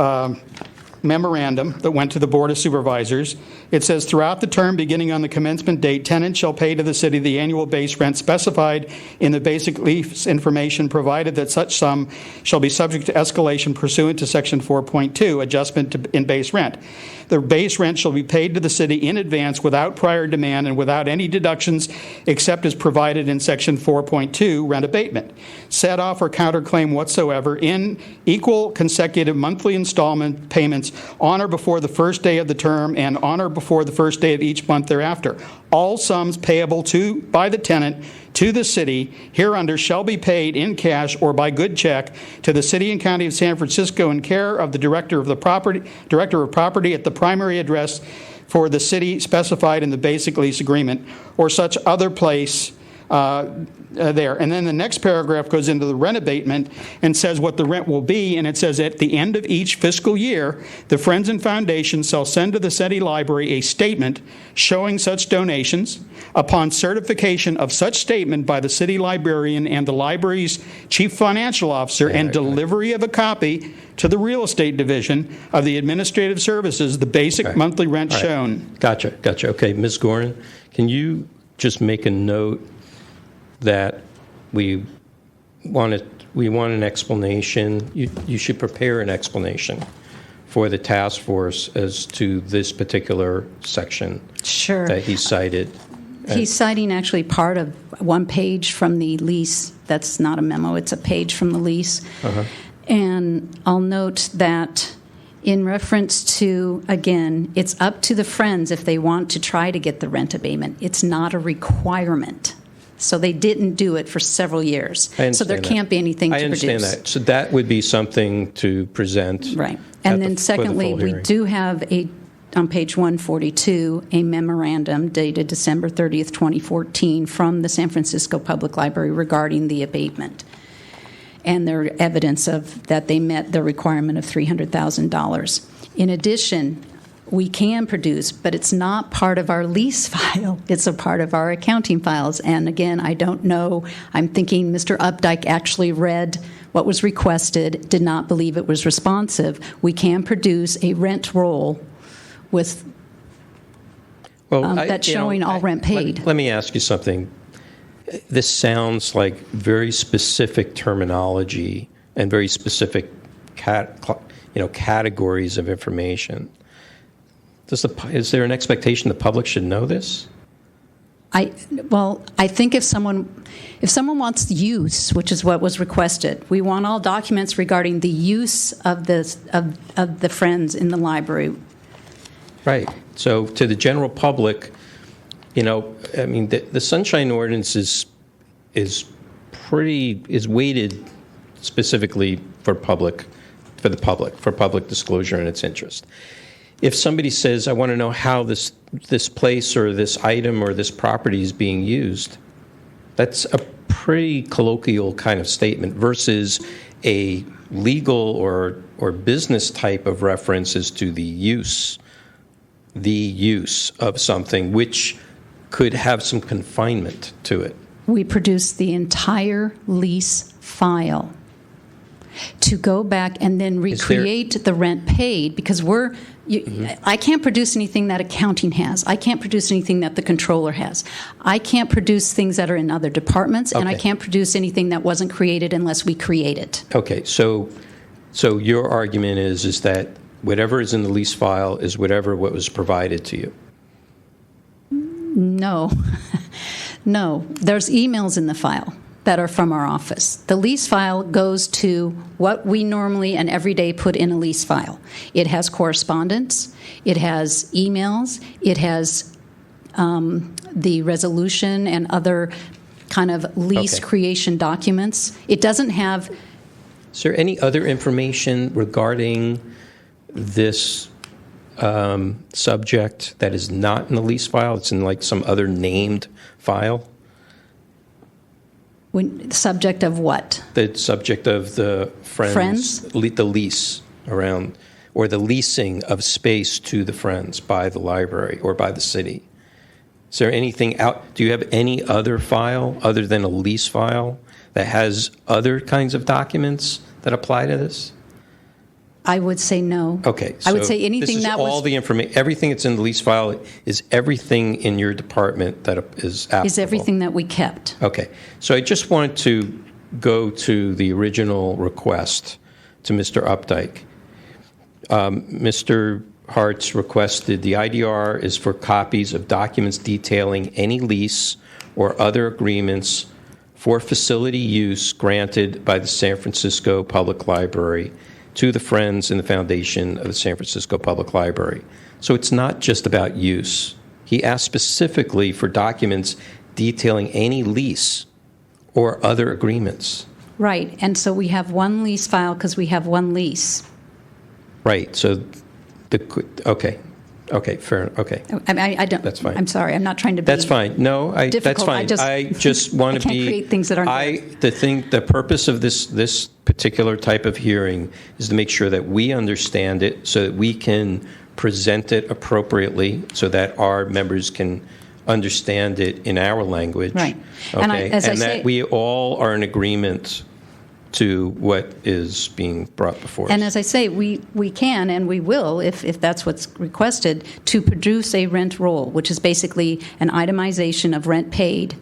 memorandum that went to the Board of Supervisors. It says, throughout the term beginning on the commencement date, tenants shall pay to the city the annual base rent specified in the basic lease information, provided that such sum shall be subject to escalation pursuant to Section 4.2, adjustment in base rent. The base rent shall be paid to the city in advance without prior demand and without any deductions except as provided in Section 4.2, rent abatement. Set off or counterclaim whatsoever in equal consecutive monthly installment payments on or before the first day of the term and on or before the first day of each month thereafter. All sums payable by the tenant to the city hereunder shall be paid in cash or by good check to the city and county of San Francisco in care of the director of property at the primary address for the city specified in the basic lease agreement or such other place there. And then the next paragraph goes into the rent abatement and says what the rent will be, and it says at the end of each fiscal year, the Friends and Foundation shall send to the city library a statement showing such donations. Upon certification of such statement by the city librarian and the library's chief financial officer and delivery of a copy to the real estate division of the administrative services, the basic monthly rent shown. Gotcha. Okay, Ms. Gorin, can you just make a note that we want an explanation? You should prepare an explanation for the task force as to this particular section that he cited. He's citing actually part of one page from the lease. That's not a memo. It's a page from the lease. And I'll note that in reference to, again, it's up to the Friends if they want to try to get the rent abatement. It's not a requirement. So they didn't do it for several years. So there can't be anything to produce. I understand that. So that would be something to present. Right. And then secondly, we do have on page 142, a memorandum dated December 30th, 2014 from the San Francisco Public Library regarding the abatement. And there's evidence of that they met the requirement of $300,000. In addition, we can produce, but it's not part of our lease file. It's a part of our accounting files. And again, I don't know. I'm thinking Mr. Updike actually read what was requested, did not believe it was responsive. We can produce a rent roll with that's showing all rent paid. Let me ask you something. This sounds like very specific terminology and very specific categories of information. Is there an expectation the public should know this? I think if someone wants use, which is what was requested, we want all documents regarding the use of the Friends in the library. Right. So to the general public, the Sunshine Ordinance is weighted specifically for public disclosure and its interest. if somebody says, I want to know how this place or this item or this property is being used, that's a pretty colloquial kind of statement versus a legal or business type of reference as to the use of something, which could have some confinement to it. We produce the entire lease file to go back and then recreate the rent paid, because I can't produce anything that accounting has. I can't produce anything that the controller has. I can't produce things that are in other departments, and I can't produce anything that wasn't created unless we create it. Okay, so your argument is that whatever is in the lease file is what was provided to you. No. No. There's emails in the file that are from our office. The lease file goes to what we normally and every day put in a lease file. It has correspondence. It has emails. It has the resolution and other kind of lease creation documents. It doesn't have... Is there any other information regarding this subject that is not in the lease file? It's in like some other named file? Subject of what? The subject of the Friends? The lease around, or the leasing of space to the Friends by the library or by the city. Is there anything out? Do you have any other file other than a lease file that has other kinds of documents that apply to this? I would say no. Okay. I would say anything this is that all was... the information, everything that's in the lease file is everything in your department that is applicable. Is everything that we kept. Okay. So I just wanted to go to the original request to Mr. Updike. Mr. Hartz requested the IDR is for copies of documents detailing any lease or other agreements for facility use granted by the San Francisco Public Library to the Friends and the Foundation of the San Francisco Public Library. So it's not just about use. He asked specifically for documents detailing any lease or other agreements. Right, and so we have one lease file because we have one lease. Right, so okay, fair, okay. I don't. That's fine. I'm sorry, I'm not trying to be... That's fine. No, difficult. That's fine. I just want to be... I can't create things that aren't there. The purpose of this particular type of hearing is to make sure that we understand it so that we can present it appropriately so that our members can understand it in our language. Right. Okay? And, that we all are in agreement to what is being brought before us. And as I say, we can and we will, if that's what's requested, to produce a rent roll, which is basically an itemization of rent paid.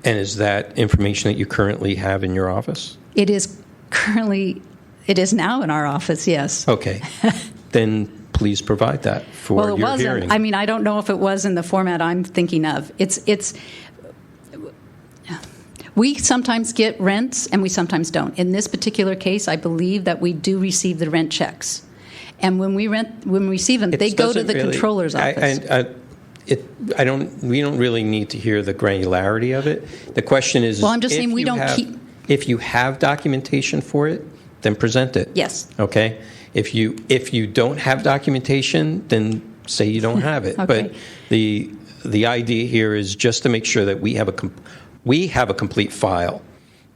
And is that information that you currently have in your office? It is now in our office, yes. Okay. Then please provide that for your hearing. Well, it wasn't. I mean, I don't know if it was in the format I'm thinking of. We sometimes get rents and we sometimes don't. In this particular case, I believe that we do receive the rent checks. And when we receive them, they go to the controller's office. We don't really need to hear the granularity of it. The question is, well, I'm just saying we don't keep... If you have documentation for it, then present it. Yes. Okay? If you don't have documentation, then say you don't have it. Okay. But the idea here is just to make sure that we have a complete file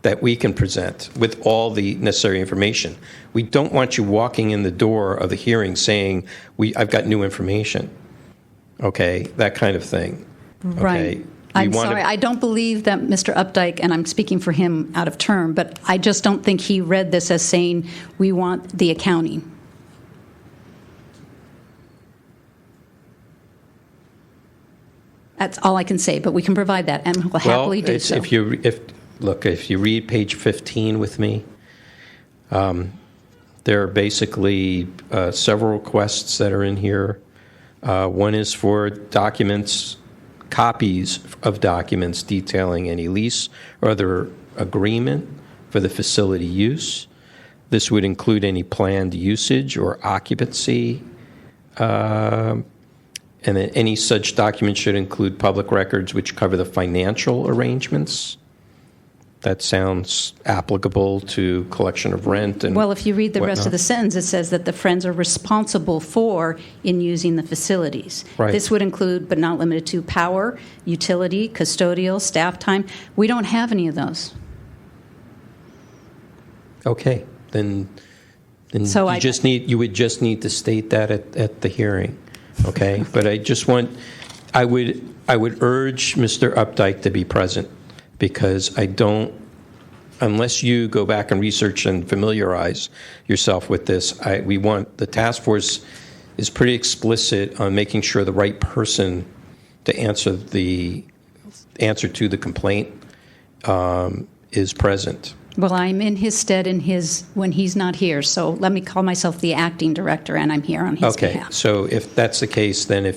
that we can present with all the necessary information. We don't want you walking in the door of the hearing saying, I've got new information. Okay? That kind of thing. Okay? Right. I'm sorry. I don't believe that Mr. Updike, and I'm speaking for him out of term, but I just don't think he read this as saying we want the accounting. That's all I can say, but we can provide that, and we'll happily do so. If you read page 15 with me, there are basically several requests that are in here. One is for copies of documents detailing any lease or other agreement for the facility use. This would include any planned usage or occupancy. And then any such document should include public records which cover the financial arrangements that sounds applicable to collection of rent and Well, if you read the rest of whatnot. the sentence, it says that the Friends are responsible for in using the facilities. Right. This would include, but not limited to, power, utility, custodial, staff time. We don't have any of those. Okay, then So you would just need to state that at the hearing, okay? But I would urge Mr. Updike to be present, because unless you go back and research and familiarize yourself with this, the task force is pretty explicit on making sure the right person to answer to the complaint is present. Well, I'm in his stead when he's not here, so let me call myself the acting director, and I'm here on his behalf. Okay, so if that's the case, then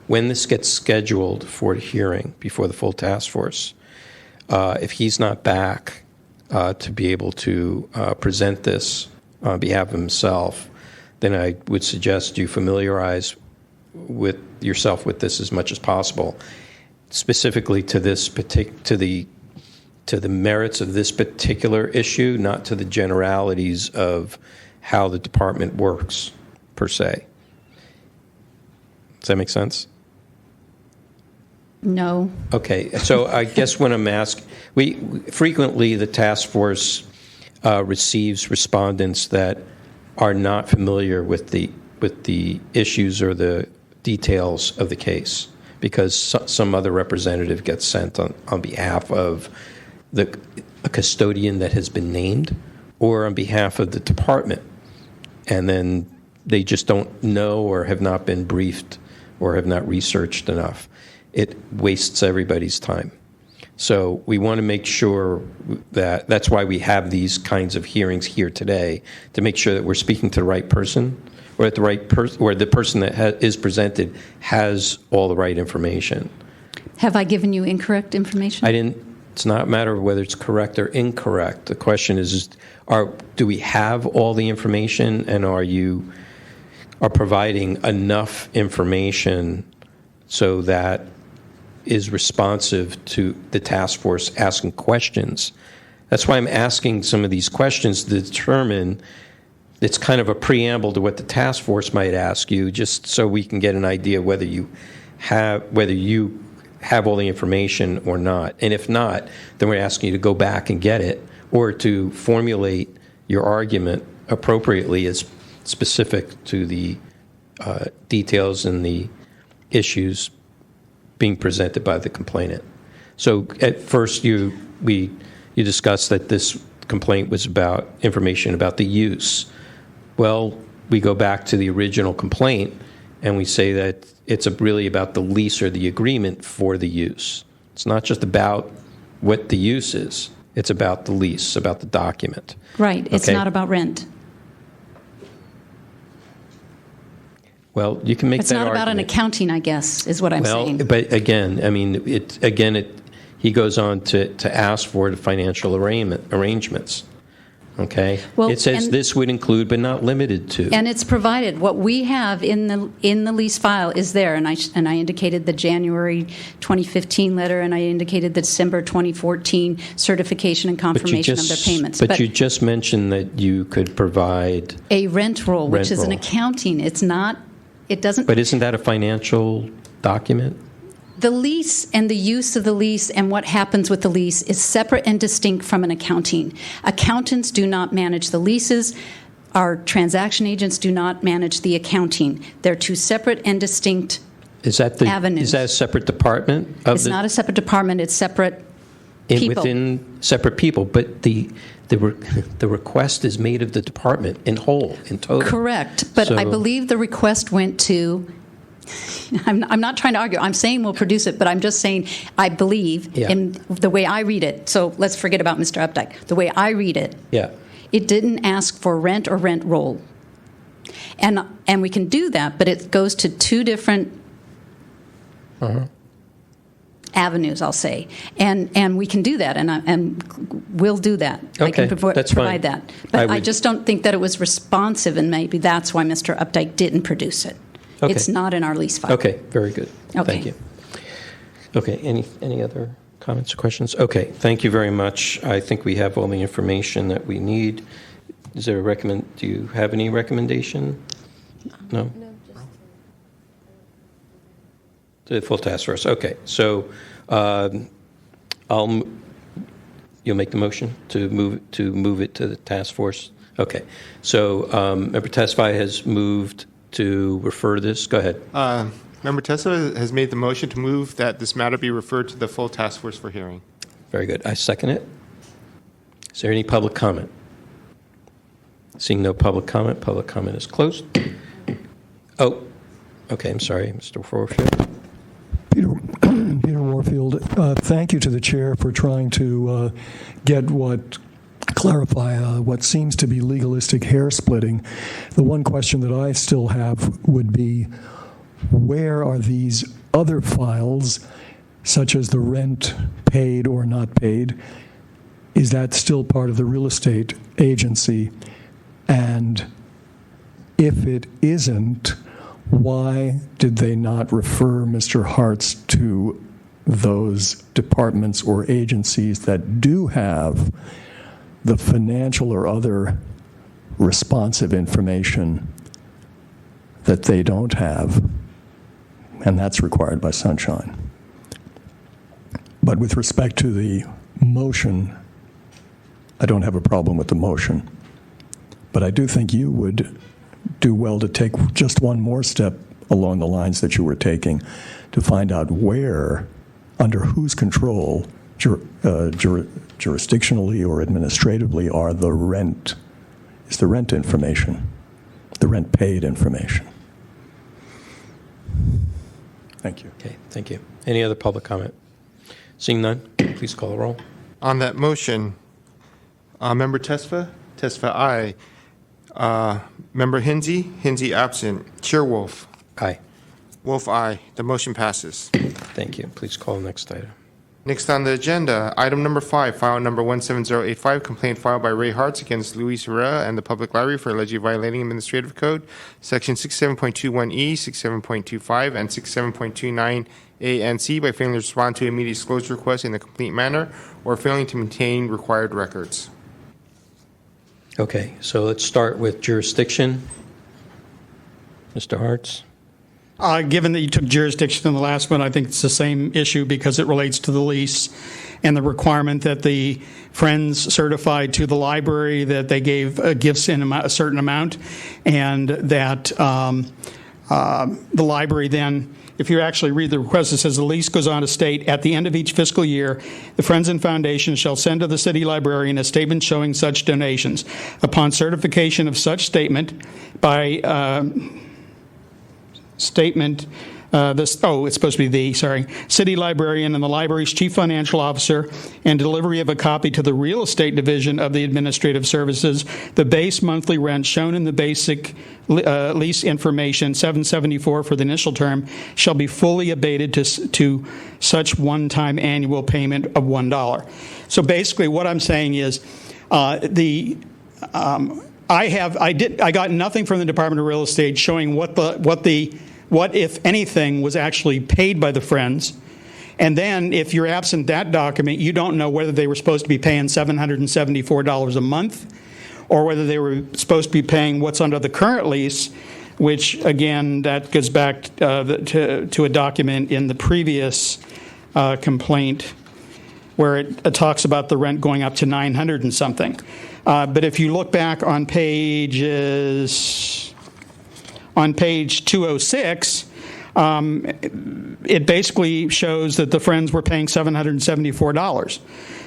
when this gets scheduled for a hearing before the full task force, if he's not back to be able to present this on behalf of himself, then I would suggest you familiarize yourself with this as much as possible, specifically to the merits of this particular issue, not to the generalities of how the department works, per se. Does that make sense? No. Okay, so I guess when I'm asked, frequently the task force receives respondents that are not familiar with the issues or the details of the case, because some other representative gets sent on behalf of a custodian that has been named, or on behalf of the department, and then they just don't know or have not been briefed or have not researched enough. It wastes everybody's time. So we want to make sure that's why we have these kinds of hearings here today, to make sure that we're speaking to the right person, or at the right or the person that is presented has all the right information. Have I given you incorrect information? I didn't. It's not a matter of whether it's correct or incorrect. The question is do we have all the information, and are you providing enough information so that is responsive to the task force asking questions? That's why I'm asking some of these questions to determine. It's kind of a preamble to what the task force might ask you, just so we can get an idea whether you have all the information or not. And if not, then we're asking you to go back and get it, or to formulate your argument appropriately as specific to the details and the issues being presented by the complainant. So at first you discussed that this complaint was about information about the use. Well, we go back to the original complaint and we say that it's really about the lease or the agreement for the use. It's not just about what the use is. It's about the lease, about the document. Right. It's Okay? not about rent. Well, you can make It's that not argument. about an accounting, I guess, is what I'm saying. But again, I mean, he goes on to ask for the financial arrangements. Okay? Well, it says and- this would include but not limited to. And it's provided. What we have in the lease file is there, and I indicated the January 2015 letter, and I indicated the December 2014 certification and confirmation of their payments. But you just mentioned that you could provide. A rent roll, which Rent is an roll. accounting. It's not. It doesn't. But isn't that a financial document? The lease and the use of the lease and what happens with the lease is separate and distinct from an accounting. Accountants do not manage the leases. Our transaction agents do not manage the accounting. They're two separate and distinct avenues. Is that a separate department? It's not a separate department. It's separate people. Within separate people, but the request is made of the department in whole, in total. Correct. But I So- believe the request went to. I'm not trying to argue. I'm saying we'll produce it, but I'm just saying I believe in the way I read it. So let's forget about Mr. Updike. The way I read it, Yeah. it didn't ask for rent or rent roll. And we can do that, but it goes to two different avenues, I'll say. And we can do that, and we'll do that. I can Okay, that's provide fine. that. But I would- just don't think that it was responsive, and maybe that's why Mr. Updike didn't produce it. Okay. It's not in our lease file. Okay, very good. Okay. Thank you. Okay, any other comments? comments or questions? Okay, thank you very much. I think we have all the information that we need. Is there a do you have any recommendation? No? The full task force. Okay, so you'll make the motion to move it to the task force. Okay, so Member Tesfaye has moved to refer this. Go ahead. Member Tessa has made the motion to move that this matter be referred to the full task force for hearing. Very good. I second it. Is there any public comment? Seeing no public comment is closed. Oh, okay, I'm sorry, Mr. Warfield. Peter Warfield, thank you to the chair for trying to clarify what seems to be legalistic hair splitting. The one question that I still have would be, where are these other files, such as the rent paid or not paid? Is that still part of the real estate agency? And if it isn't, why did they not refer Mr. Hartz to those departments or agencies that do have the financial or other responsive information that they don't have? And that's required by Sunshine. But with respect to the motion, I don't have a problem with the motion. But I do think you would do well to take just one more step along the lines that you were taking to find out where, under whose control, jurisdictionally or administratively, is the rent information, the rent paid information. Thank you. Okay, thank you. Any other public comment? Seeing none, please call the roll. On that motion, Member Tesfaye, aye. Member Hinsey absent. Chair Wolf, Aye. Wolf, aye. The motion passes. Thank you. Please call the next item. Next on the agenda, item number 5, file number 17085, complaint filed by Ray Hartz against Luis Herrera and the Public Library for allegedly violating Administrative Code, Section 67.21E, 67.25, and 67.29A and C by failing to respond to immediate disclosure requests in a complete manner or failing to maintain required records. Okay, so let's start with jurisdiction. Mr. Hartz. Given that you took jurisdiction in the last one, I think it's the same issue because it relates to the lease and the requirement that the Friends certified to the library that they gave gifts in a certain amount, and that the library then, if you actually read the request, it says the lease goes on to state, at the end of each fiscal year, the Friends and Foundation shall send to the city librarian a statement showing such donations. Upon certification of such statement by it's supposed to be city librarian and the library's chief financial officer, and delivery of a copy to the real estate division of the administrative services, the base monthly rent shown in the basic lease information, $774 for the initial term, shall be fully abated to such one-time annual payment of $1. So basically what I'm saying is I got nothing from the Department of Real Estate showing what, if anything, was actually paid by the Friends. And then, if you're absent that document, you don't know whether they were supposed to be paying $774 a month or whether they were supposed to be paying what's under the current lease, which, again, that goes back to a document in the previous complaint where it talks about the rent going up to $900 and something. But if you look back on page 206, it basically shows that the Friends were paying $774.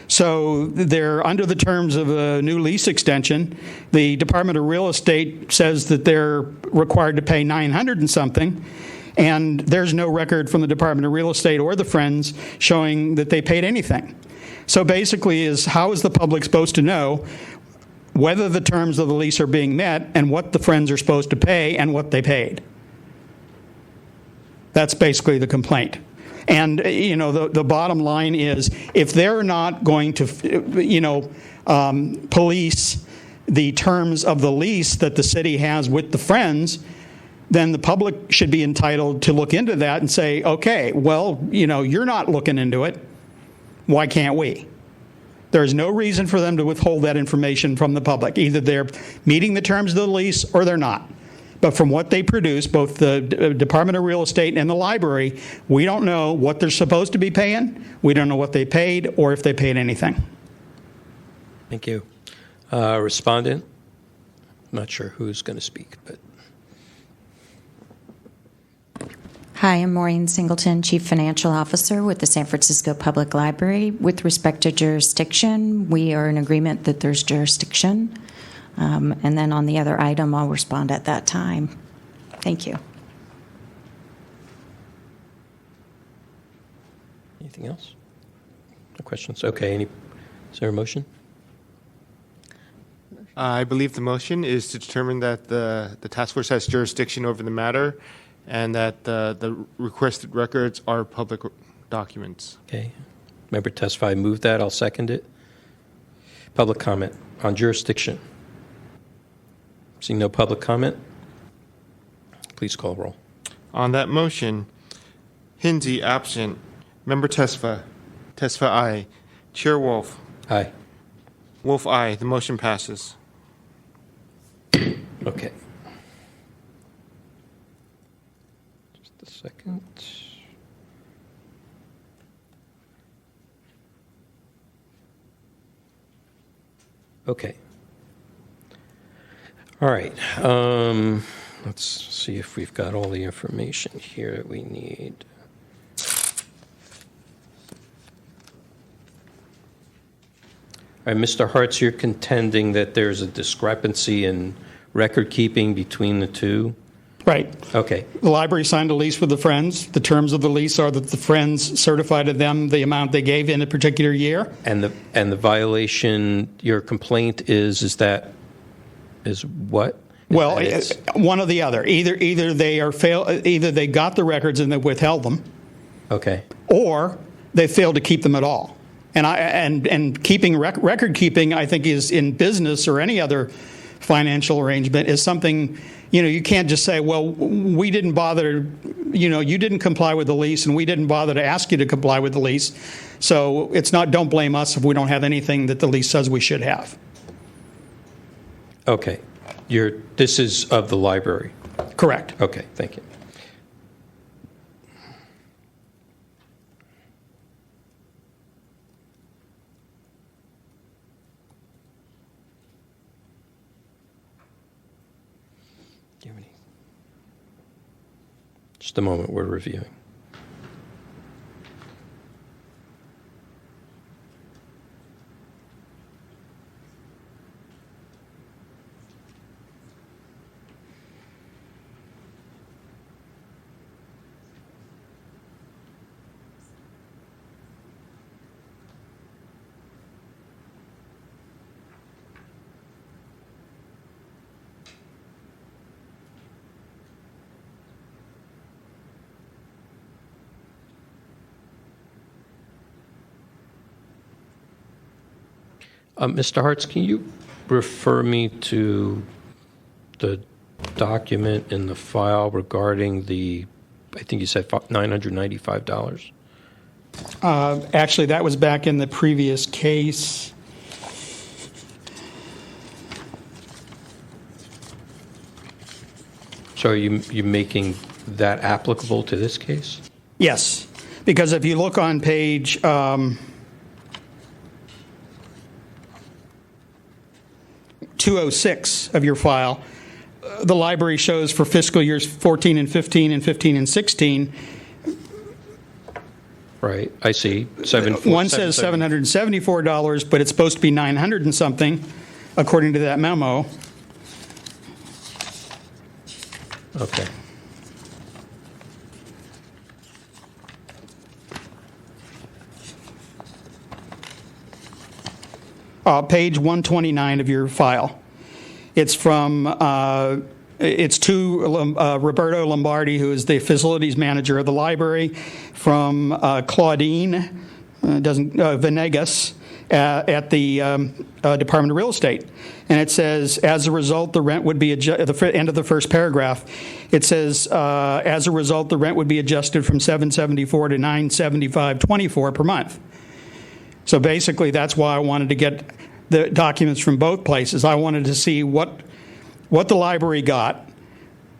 So they're under the terms of a new lease extension. The Department of Real Estate says that they're required to pay $900 and something, and there's no record from the Department of Real Estate or the Friends showing that they paid anything. So basically, how is the public supposed to know whether the terms of the lease are being met and what the Friends are supposed to pay and what they paid? That's basically the complaint. And, the bottom line is, if they're not going to, police the terms of the lease that the city has with the Friends, then the public should be entitled to look into that and say, okay, well, you're not looking into it. Why can't we? There is no reason for them to withhold that information from the public. Either they're meeting the terms of the lease or they're not. But from what they produce, both the Department of Real Estate and the library, we don't know what they're supposed to be paying. We don't know what they paid or if they paid anything. Thank you. Respondent? I'm not sure who's going to speak, but. Hi, I'm Maureen Singleton, Chief Financial Officer with the San Francisco Public Library. With respect to jurisdiction, we are in agreement that there's jurisdiction. And then on the other item, I'll respond at that time. Thank you. Anything else? No questions? Okay. Is there a motion? I believe the motion is to determine that the task force has jurisdiction over the matter and that the requested records are public documents. Okay. Member testify. Move that. I'll second it. Public comment on jurisdiction. Seeing no public comment, please call roll. On that motion, Hinsey absent. Member Tesfa. Tesfa aye. Chair Wolf. Aye. Wolf aye. The motion passes. Okay. Just a second. Okay. All right. Let's see if we've got all the information here that we need. All right, Mr. Hartz, you're contending that there's a discrepancy in record keeping between the two? Right. Okay. The library signed a lease with the Friends. The terms of the lease are that the Friends certify to them the amount they gave in a particular year. And the violation, your complaint is what? Well, one or the other. Either they got the records and they withheld them. Okay. Or they failed to keep them at all. And keeping record keeping, I think, is in business or any other financial arrangement is something, you can't just say, well, we didn't bother, you didn't comply with the lease and we didn't bother to ask you to comply with the lease. So it's not, don't blame us if we don't have anything that the lease says we should have. Okay. This is of the library? Correct. Okay, thank you. Do you have any? Just a moment, we're reviewing. Mr. Hartz, can you refer me to the document in the file regarding I think you said $995? Actually, that was back in the previous case. So are you making that applicable to this case? Yes, because if you look on page 206 of your file, the library shows for fiscal years 14 and 15 and 15 and 16. Right, I see. One says $774, but it's supposed to be $900 and something, according to that memo. Okay. Page 129 of your file. It's from, it's to Roberto Lombardi, who is the facilities manager of the library, from Claudine Venegas at the Department of Real Estate. And it says, as a result, the rent would be, at the end of the first paragraph, it says, as a result, the rent would be adjusted from $774 to $975.24 per month. So basically, that's why I wanted to get the documents from both places. I wanted to see what the library got,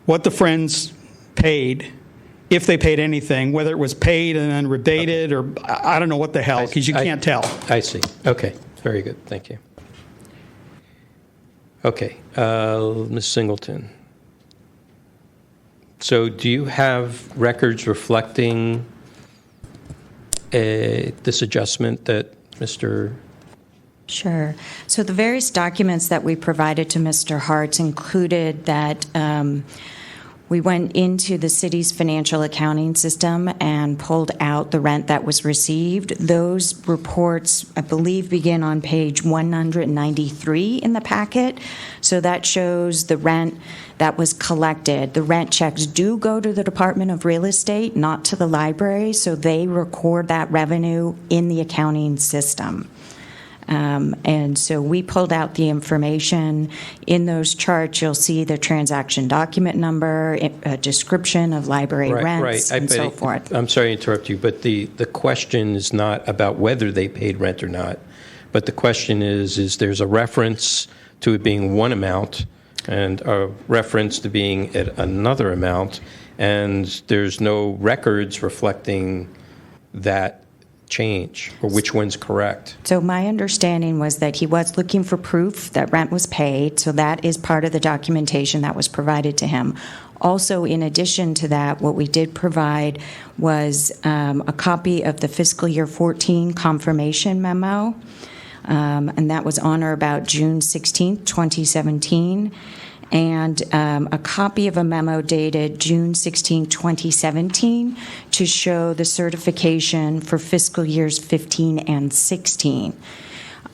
what the Friends paid, if they paid anything, whether it was paid and then rebated, or I don't know what the hell, because you can't tell. I see. Okay. Very good. Thank you. Okay. Ms. Singleton. So do you have records reflecting this adjustment that Mr. Sure. So the various documents that we provided to Mr. Hartz included that we went into the city's financial accounting system and pulled out the rent that was received. Those reports, I believe, begin on page 193 in the packet. So that shows the rent that was collected. The rent checks do go to the Department of Real Estate, not to the library, so they record that revenue in the accounting system. And so we pulled out the information. In those charts, you'll see the transaction document number, a description of library rents, and so forth. I'm sorry to interrupt you, but the question is not about whether they paid rent or not, but the question is there's a reference to it being one amount and a reference to being at another amount, and there's no records reflecting that change, or which one's correct? So my understanding was that he was looking for proof that rent was paid, so that is part of the documentation that was provided to him. Also, in addition to that, what we did provide was a copy of the fiscal year 14 confirmation memo, and that was on or about June 16th, 2017. And a copy of a memo dated June 16, 2017, to show the certification for fiscal years 15 and 16.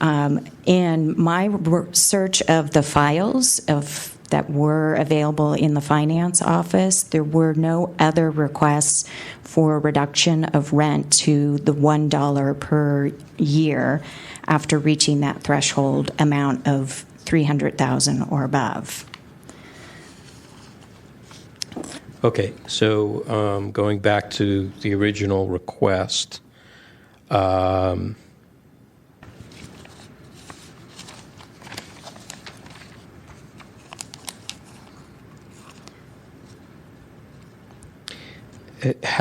In my search of the files that were available in the finance office, there were no other requests for reduction of rent to the $1 per year after reaching that threshold amount of $300,000 or above. Okay, so going back to the original request, how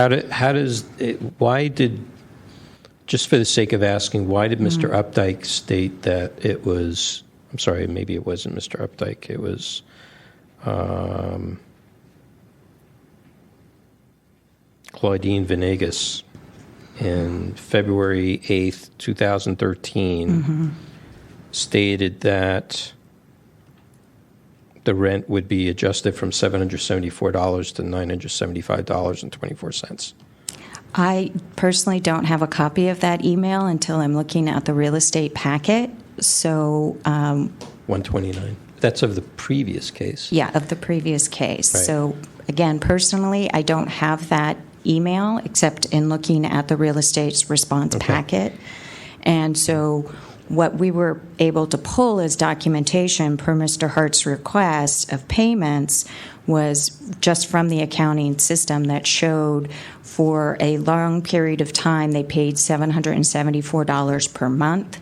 does it, why did, just for the sake of asking, why did Mr. Updike state that it was, I'm sorry, maybe it wasn't Mr. Updike, it was Claudine Venegas in February 8th, 2013, stated that the rent would be adjusted from $774 to $975.24. I personally don't have a copy of that email until I'm looking at the real estate packet. So 129. That's of the previous case. Yeah, of the previous case. Right. So again, personally, I don't have that email except in looking at the real estate's response packet. And so what we were able to pull as documentation per Mr. Hart's request of payments was just from the accounting system that showed for a long period of time they paid $774 per month.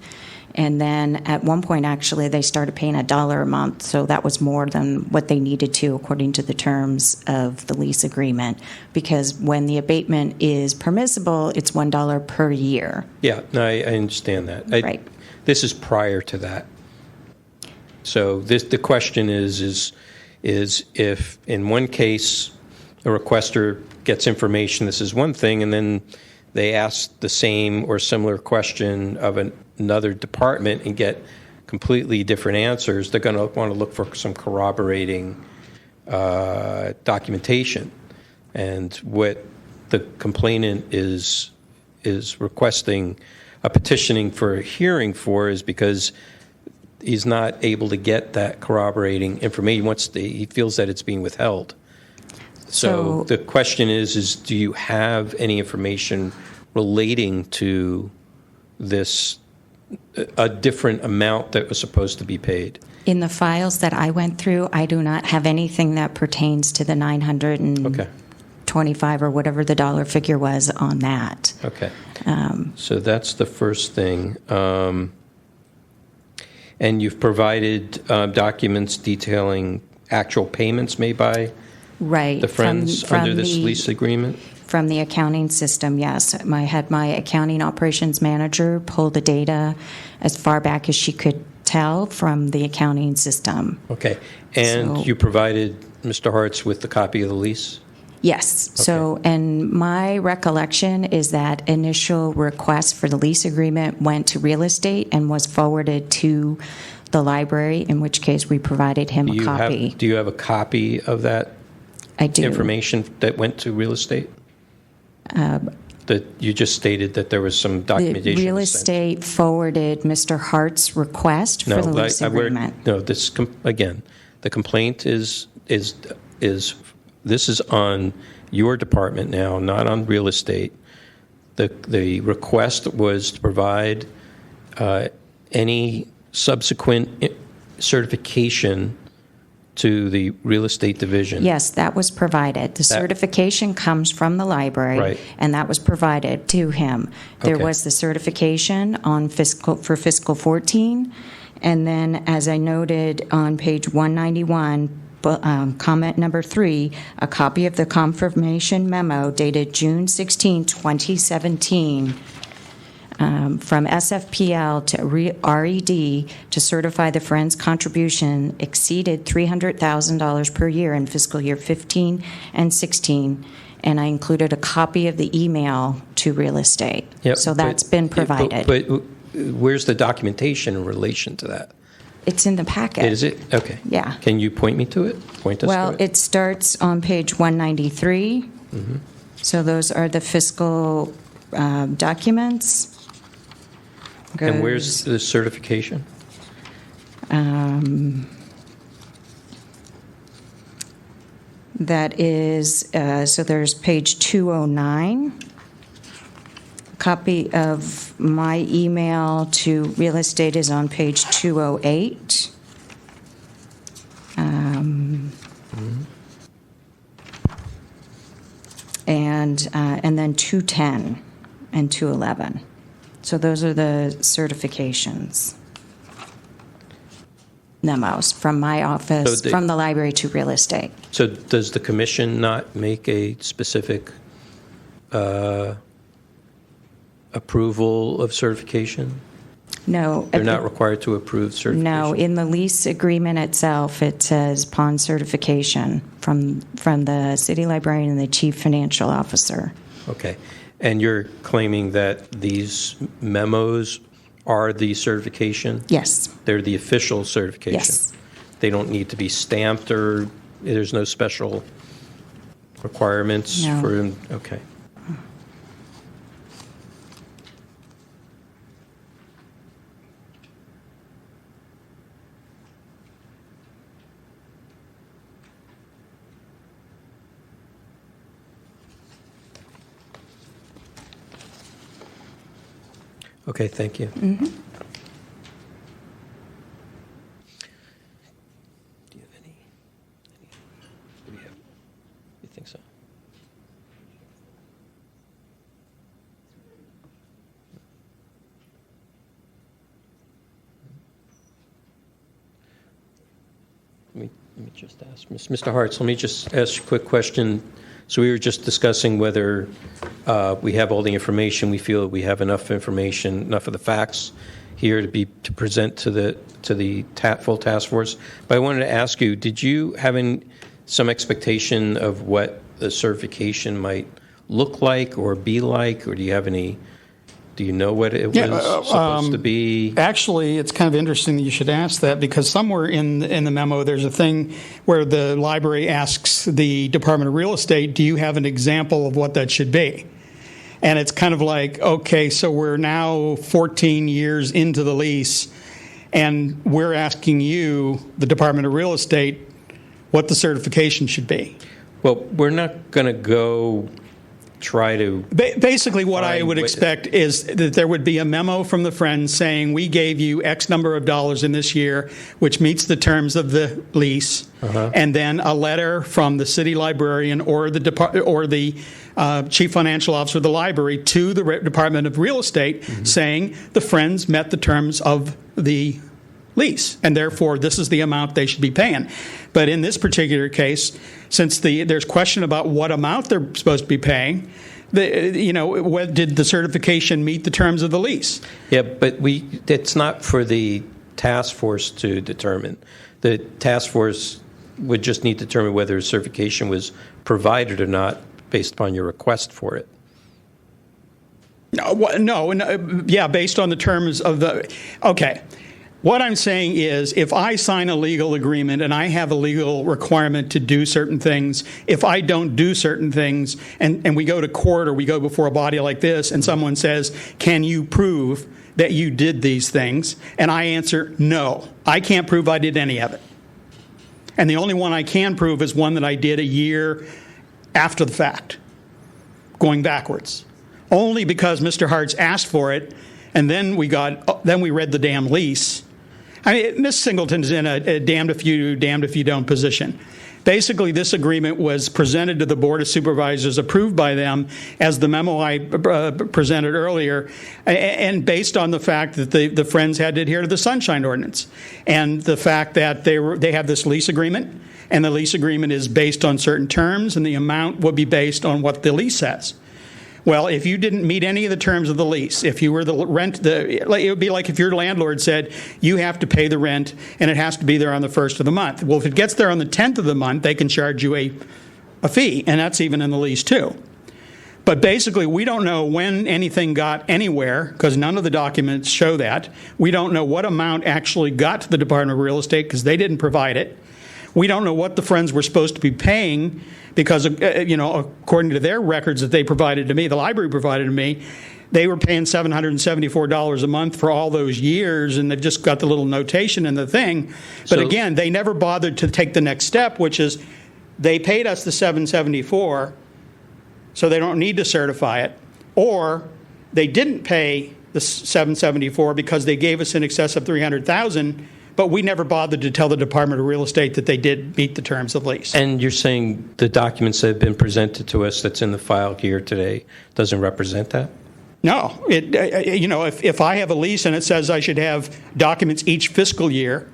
And then at one point, actually, they started paying $1 a month. So that was more than what they needed to, according to the terms of the lease agreement. Because when the abatement is permissible, it's $1 per year. Yeah, no, I understand that. Right. This is prior to that. So the question is if in one case a requester gets information, this is one thing, and then they ask the same or similar question of another department and get completely different answers, they're going to want to look for some corroborating documentation. And what the complainant is requesting a petitioning for a hearing for is because he's not able to get that corroborating information. He feels that it's being withheld. So the question is do you have any information relating to this, a different amount that was supposed to be paid? In the files that I went through, I do not have anything that pertains to the $925 $125 or whatever the dollar figure was on that. Okay. So that's the first thing. And you've provided documents detailing actual payments made by Right. the Friends From under this the- lease agreement? From the accounting system, yes. I had my accounting operations manager pull the data as far back as she could tell from the accounting system. Okay. And So- you provided Mr. Hartz with the copy of the lease? Yes. So, and my recollection is that initial request for the lease agreement went to real estate and was forwarded to the library, in which case we provided him a copy. Do you have a copy of that I do. information that went to real estate? That you just stated that there was some The documentation. real was sent. estate forwarded Mr. Hart's request for the lease agreement. No, this again, the complaint is this is on your department now, not on real estate. The request was to provide any subsequent certification to the real estate division. Yes, that was provided. The certification comes from the library, Right. and that was provided to him. There Okay. was the certification on fiscal 14, and then, as I noted on page 191, comment number 3, a copy of the confirmation memo dated June 16, 2017, from SFPL to RED to certify the Friends' contribution exceeded $300,000 per year in fiscal year 15 and 16, and I included a copy of the email to real estate. Yep, So that's been provided. But where's the documentation in relation to that? It's in the packet. Is it? Okay. Yeah. Can you point me to it? Point us Well, to it? it starts on page 193. Mm-hmm. So those are the fiscal documents. And where's Goes- the certification? That is, so there's page 209. Copy of my email to real estate is on page 208. And then 210 and 211. So those are the certifications. Memos from my office, So from the library to real estate. So does the commission not make a specific approval of certification? No. They're not required to approve certification? No, in the lease agreement itself, it says upon certification from the city librarian and the chief financial officer. Okay. And you're claiming that these memos are the certification? Yes. They're the official certification? Yes. They don't need to be stamped, or there's no special requirements No. for them? Okay. Okay, thank you. Mm-hmm. Do you have any? Do we have? You think so? Let me just ask, Mr. Hartz, let me just ask a quick question. So we were just discussing whether we have all the information. We feel that we have enough information, enough of the facts here to present to the full task force. But I wanted to ask you, did you have some expectation of what the certification might look like or be like, or do you have any? Do you know what it was supposed to be? Actually, it's kind of interesting that you should ask that, because somewhere in the memo there's a thing where the library asks the Department of Real Estate, do you have an example of what that should be? And it's kind of like, okay, so we're now 14 years into the lease, and we're asking you, the Department of Real Estate, what the certification should be. Well, we're not going to go try to. Basically, what I would Fine. expect is that there would be a memo from the Friends saying, we gave you X number of dollars in this year, which meets the terms of the lease, and then a letter from the city librarian or the chief financial officer of the library to the Department of Real Estate saying the Friends met the terms of the lease, and therefore this is the amount they should be paying. But in this particular case, since there's question about what amount they're supposed to be paying, did the certification meet the terms of the lease? Yeah, but it's not for the task force to determine. The task force would just need to determine whether a certification was provided or not based upon your request for it. No, based on the terms of the. Okay. What I'm saying is, if I sign a legal agreement and I have a legal requirement to do certain things, if I don't do certain things, and we go to court or we go before a body like this, and someone says, can you prove that you did these things? And I answer, no, I can't prove I did any of it. And the only one I can prove is one that I did a year after the fact, going backwards. Only because Mr. Hartz asked for it, and then we read the damn lease. I mean, Ms. Singleton's in a damned if you do, damned if you don't position. Basically, this agreement was presented to the Board of Supervisors, approved by them, as the memo I presented earlier, and based on the fact that the Friends had to adhere to the Sunshine Ordinance, and the fact that they have this lease agreement, and the lease agreement is based on certain terms, and the amount would be based on what the lease says. Well, if you didn't meet any of the terms of the lease, if you were it would be like if your landlord said you have to pay the rent and it has to be there on the 1st of the month. Well, if it gets there on the 10th of the month, they can charge you a fee, and that's even in the lease too. But basically, we don't know when anything got anywhere because none of the documents show that. We don't know what amount actually got to the Department of Real Estate because they didn't provide it. We don't know what the Friends were supposed to be paying because, according to their records that they provided to me, the library provided to me, they were paying $774 a month for all those years, and they've just got the little notation in the thing. But again, they never bothered to take the next step, which is they paid us the $774, so they don't need to certify it, or they didn't pay the $774 because they gave us in excess of $300,000. But we never bothered to tell the Department of Real Estate that they did meet the terms of lease. And you're saying the documents that have been presented to us that's in the file here today doesn't represent that? No. If I have a lease and it says I should have documents each fiscal year,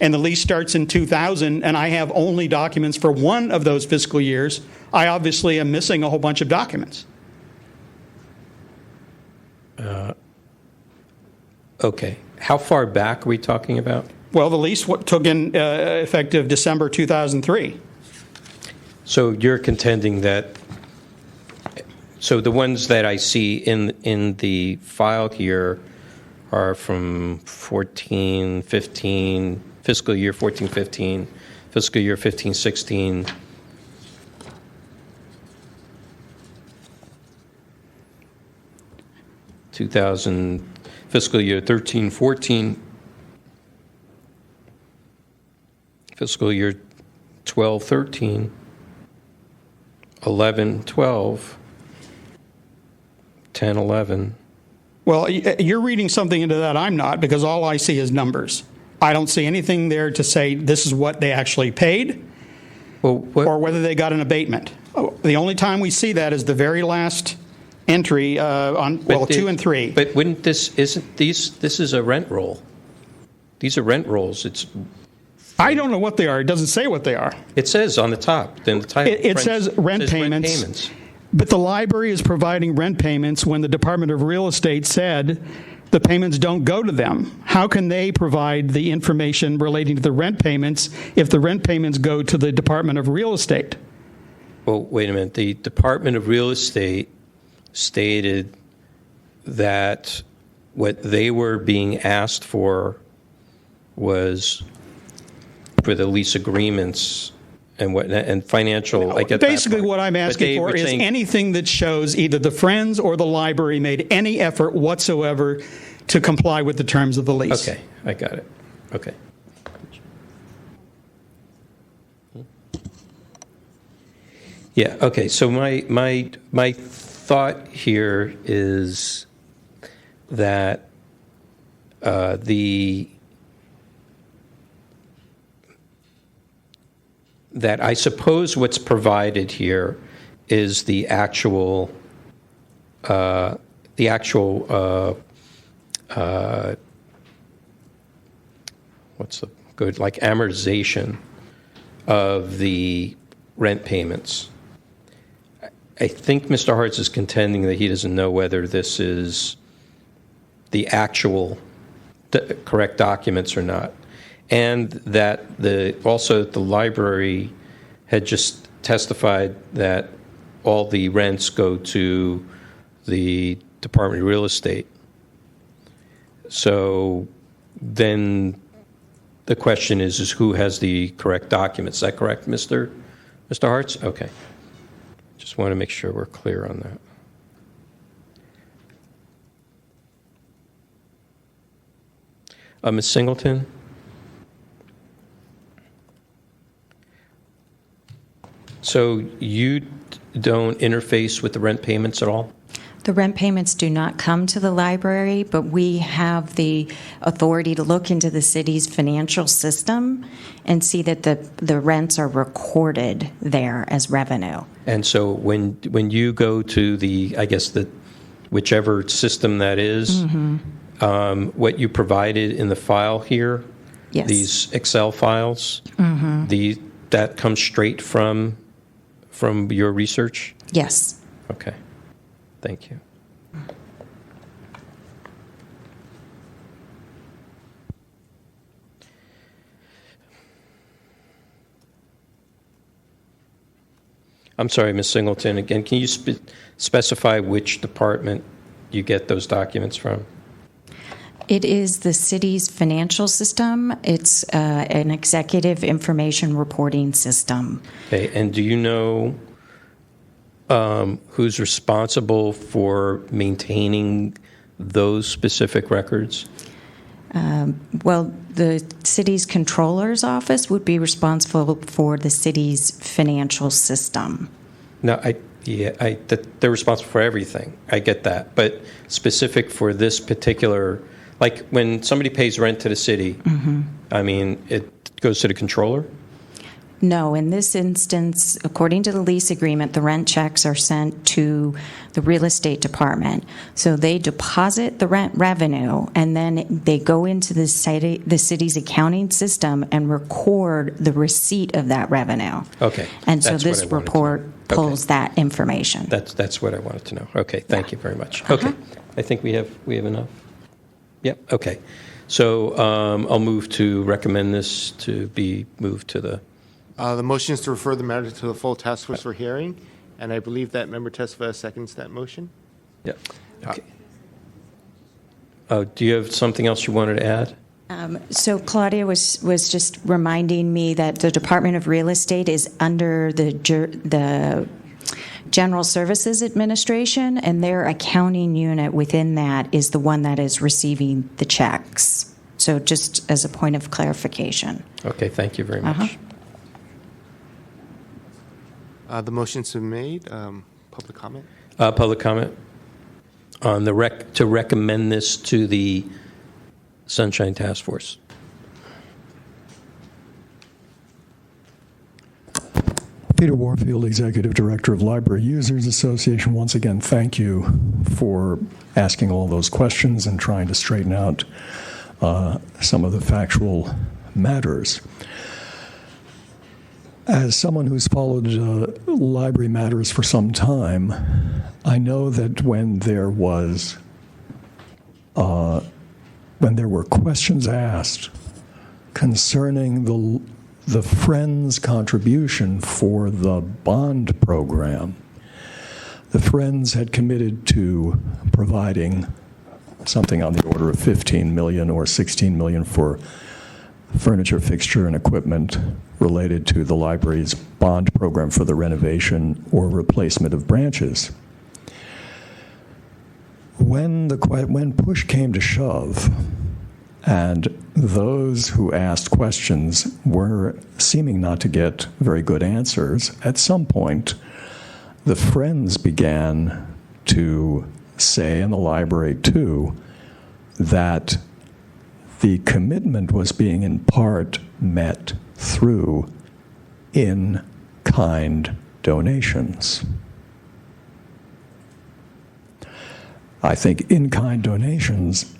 and the lease starts in 2000, and I have only documents for one of those fiscal years, I obviously am missing a whole bunch of documents. Okay. How far back are we talking about? Well, the lease took in effective December 2003. So you're contending that, so the ones that I see in the file here are from 14-15, fiscal year 14-15, fiscal year 15-16. Fiscal year 13-14, fiscal year 12-13, 11-12, 10-11. Well, you're reading something into that. I'm not, because all I see is numbers. I don't see anything there to say this is what they actually paid, or whether they got an abatement. The only time we see that is the very last entry on 2 and 3. But wouldn't this is a rent roll? These are rent rolls. I don't know what they are. It doesn't say what they are. It says on the top. Then the title. It says rent payments. But the library is providing rent payments when the Department of Real Estate said the payments don't go to them. How can they provide the information relating to the rent payments if the rent payments go to the Department of Real Estate? Well, wait a minute. The Department of Real Estate stated that what they were being asked for was for the lease agreements and financial. I get basically that what I'm asking for is anything that shows either the Friends or the library made any effort whatsoever to comply with the terms of the lease. Okay, I got it. Okay. Yeah. Okay. So my thought here is that that I suppose what's provided here is the actual what's the good, like amortization of the rent payments. I think Mr. Hartz is contending that he doesn't know whether this is the actual correct documents or not, and that also the library had just testified that all the rents go to the Department of Real Estate. So then the question is who has the correct documents? Is that correct, Mr. Hartz? Okay. Just want to make sure we're clear on that. Ms. Singleton? So you don't interface with the rent payments at all? The rent payments do not come to the library, but we have the authority to look into the city's financial system and see that the rents are recorded there as revenue. And so when you go to the whichever system that is, what you provided in the file here, yes, these Excel files, that comes straight from your research? Yes. Okay. Thank you. I'm sorry, Ms. Singleton. Again, can you specify which department you get those documents from? It is the city's financial system. It's an executive information reporting system. Okay, and do you know who's responsible for maintaining those specific records? Well, the city's controller's office would be responsible for the city's financial system. No, they're responsible for everything. I get that. But specific for this particular, like when somebody pays rent to the city, I mean, it goes to the controller? No, in this instance, according to the lease agreement, the rent checks are sent to the real estate department. So they deposit the rent revenue, and then they go into the city's accounting system and record the receipt of that revenue. Okay. And so this report pulls that information. That's what I wanted to know. Okay, thank you very much. Okay, I think we have enough. Yep. Okay. So I'll move to recommend this to be moved to the. The motion is to refer the matter to the full task force for hearing, and I believe that member Tesfa seconds that motion. Yep. Okay. Do you have something else you wanted to add? So Claudia was just reminding me that the Department of Real Estate is under the General Services Administration, and their accounting unit within that is the one that is receiving the checks. So just as a point of clarification. Okay, thank you very much. The motion's been made. Public comment? Public comment on to recommend this to the Sunshine Task Force. Peter Warfield, Executive Director of Library Users Association. Once again, thank you for asking all those questions and trying to straighten out some of the factual matters. As someone who's followed library matters for some time, I know that when there were questions asked concerning the Friends contribution for the bond program, the Friends had committed to providing something on the order of $15 million or $16 million for furniture, fixture, and equipment related to the library's bond program for the renovation or replacement of branches. When push came to shove, and those who asked questions were seeming not to get very good answers, at some point, the Friends began to say, and the library too, that the commitment was being in part met through in-kind donations. I think in-kind donations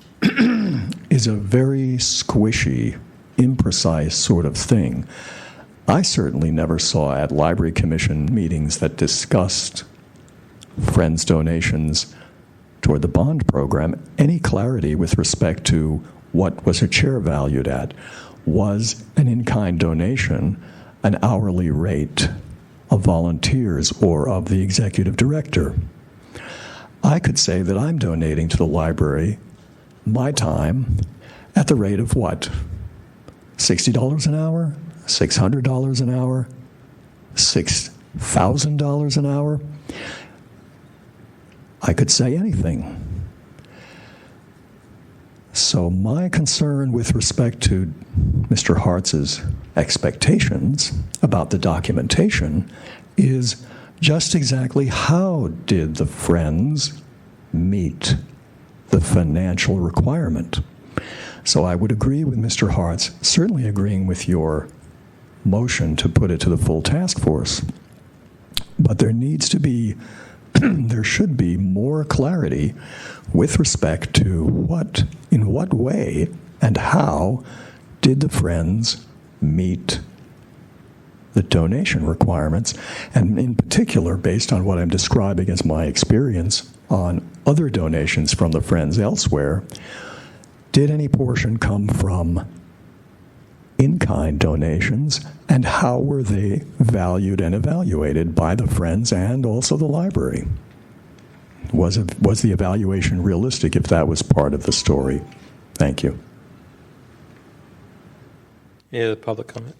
is a very squishy, imprecise sort of thing. I certainly never saw at Library Commission meetings that discussed Friends donations toward the bond program any clarity with respect to what was a chair valued at. Was an in-kind donation an hourly rate of volunteers or of the executive director? I could say that I'm donating to the library my time at the rate of what? $60 an hour? $600 an hour? $6,000 an hour? I could say anything. So my concern with respect to Mr. Hartz's expectations about the documentation is just exactly how did the Friends meet the financial requirement. So I would agree with Mr. Hartz, certainly agreeing with your motion to put it to the full task force. But there needs to be, there should be more clarity with respect to in what way and how did the Friends meet the donation requirements, and in particular, based on what I'm describing as my experience on other donations from the Friends elsewhere, did any portion come from in-kind donations, and how were they valued and evaluated by the Friends and also the library? Was the evaluation realistic if that was part of the story? Thank you. Any other public comment?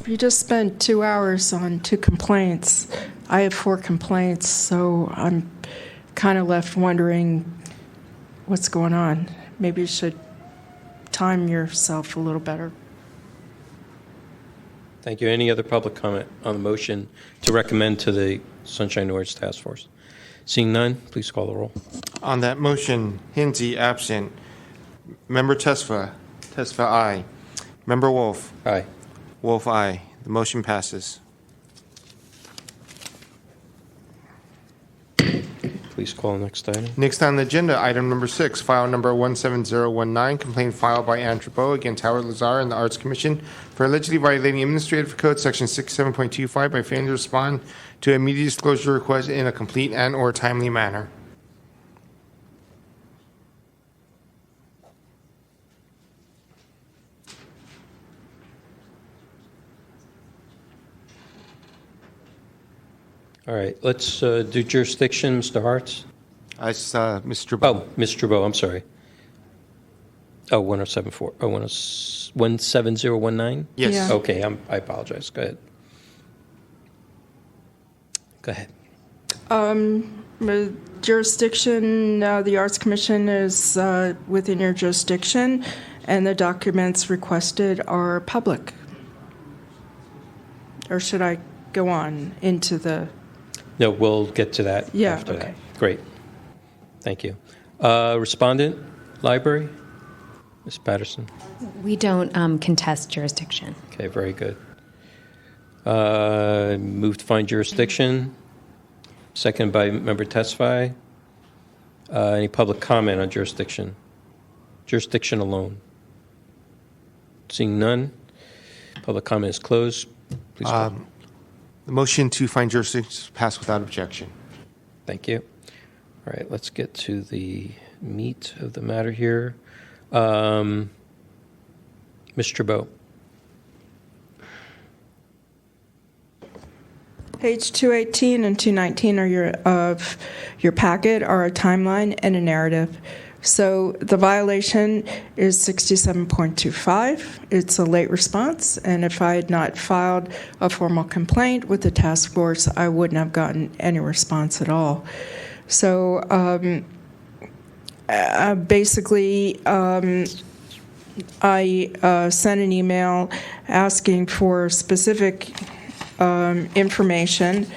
You just spent 2 hours on 2 complaints. I have 4 complaints, so I'm kind of left wondering what's going on. Maybe you should time yourself a little better. Thank you. Any other public comment on the motion to recommend to the Sunshine Ordinance Task Force? Seeing none, please call the roll. On that motion, Hinsey, absent. Member Tesfa, aye. Member Wolf, Aye. Wolf, aye. The motion passes. Please call the next item. Next on the agenda, item number 6, file number 17019, complaint filed by Andrew Bowe against Howard Lazar and the Arts Commission for allegedly violating Administrative Code Section 67.25 by failing to respond to a media disclosure request in a complete and/or timely manner. All right, let's do jurisdiction, Mr. Hartz. Mr. Bowe. Oh, Mr. Bowe, I'm sorry. Oh, 1074. Oh, 17019? Yes. Yeah. Okay, I apologize. Go ahead. Go ahead. Jurisdiction, the Arts Commission is within your jurisdiction, and the documents requested are public. Or should I go on into the... No, we'll get to that after okay. that. Great. Thank you. Respondent, library? Ms. Patterson? We don't contest jurisdiction. Okay, very good. Move to find jurisdiction. Second by Member Tesfaye. Any public comment on jurisdiction? Jurisdiction alone. Seeing none, public comment is closed. Please call. The motion to find jurisdiction passed without objection. Thank you. All right, let's get to the meat of the matter here. Mr. Bowe. Page 218 and 219 of your packet are a timeline and a narrative. So the violation is 67.25. It's a late response, and if I had not filed a formal complaint with the task force, I wouldn't have gotten any response at all. So basically, I sent an email asking for specific information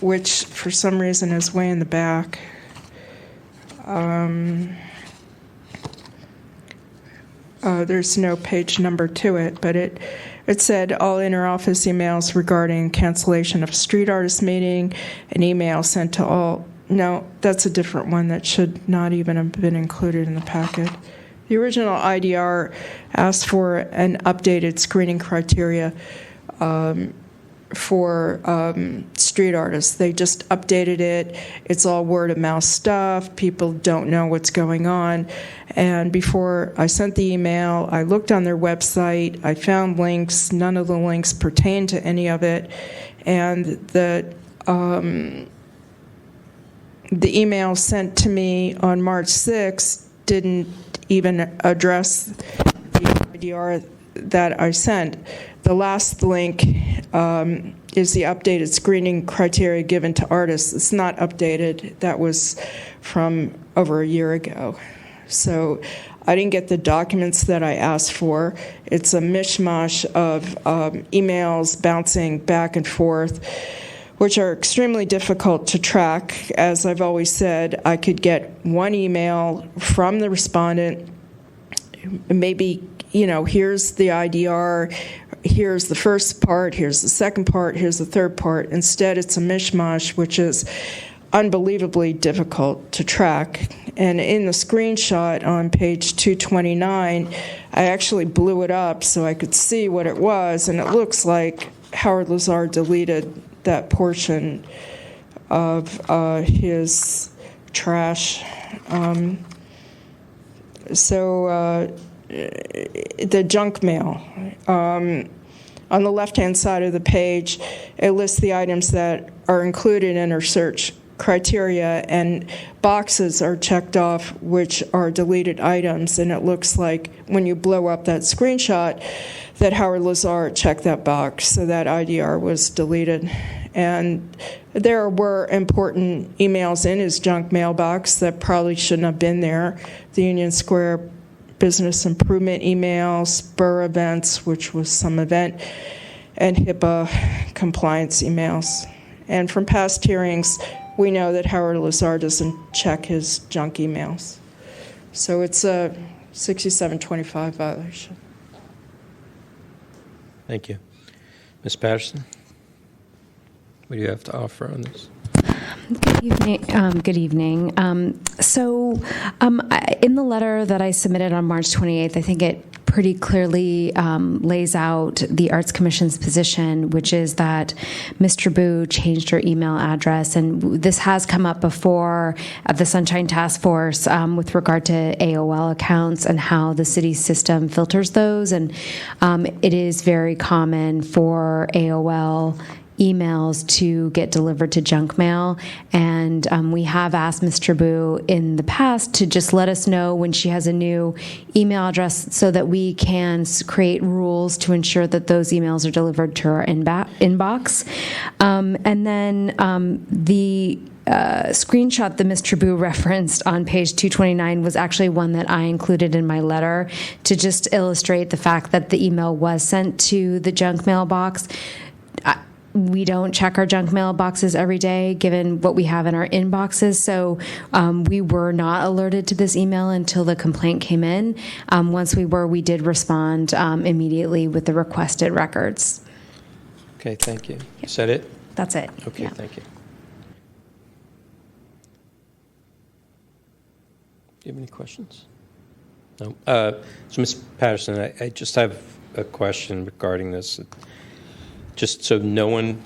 which for some reason is way in the back. There's no page number to it, but it said all interoffice emails regarding cancellation of a street artist meeting, an email sent to all. No, that's a different one that should not even have been included in the packet. The original IDR asked for an updated screening criteria for street artists. They just updated it. It's all word of mouth stuff. People don't know what's going on. And before I sent the email, I looked on their website. I found links. None of the links pertain to any of it. And the email sent to me on March 6th didn't even address the IDR that I sent. The last link is the updated screening criteria given to artists. It's not updated. That was from over a year ago. So I didn't get the documents that I asked for. It's a mishmash of emails bouncing back and forth, which are extremely difficult to track. As I've always said, I could get one email from the respondent, maybe, here's the IDR, here's the first part, here's the second part, here's the third part. Instead, it's a mishmash, which is unbelievably difficult to track. And in the screenshot on page 229, I actually blew it up so I could see what it was, and it looks like Howard Lazar deleted that portion of his trash. The junk mail. On the left-hand side of the page, it lists the items that are included in our search criteria, and boxes are checked off which are deleted items, and it looks like when you blow up that screenshot that Howard Lazar checked that box, so that IDR was deleted. And there were important emails in his junk mailbox that probably shouldn't have been there. The Union Square business improvement emails, Spur events, which was some event, and HIPAA compliance emails. And from past hearings, we know that Howard Lazar doesn't check his junk emails. So it's a 6725 violation. Thank you. Ms. Patterson, what do you have to offer on this? Good evening. In the letter that I submitted on March 28th, I think it pretty clearly lays out the Arts Commission's position, which is that Mr. Boo changed her email address, and this has come up before at the Sunshine Task Force with regard to AOL accounts and how the city system filters those, and it is very common for AOL emails to get delivered to junk mail, and we have asked Mr. Boo in the past to just let us know when she has a new email address so that we can create rules to ensure that those emails are delivered to our inbox. And then the screenshot that Mr. Boo referenced on page 229 was actually one that I included in my letter to just illustrate the fact that the email was sent to the junk mail box. We don't check our junk mail boxes every day, given what we have in our inboxes. So we were not alerted to this email until the complaint came in. Once we were, we did respond immediately with the requested records. Okay, thank you. Yep. Is that it? That's it. Okay, yeah. Thank you. Do you have any questions? No. So, Ms. Patterson, I just have a question regarding this. Just so no one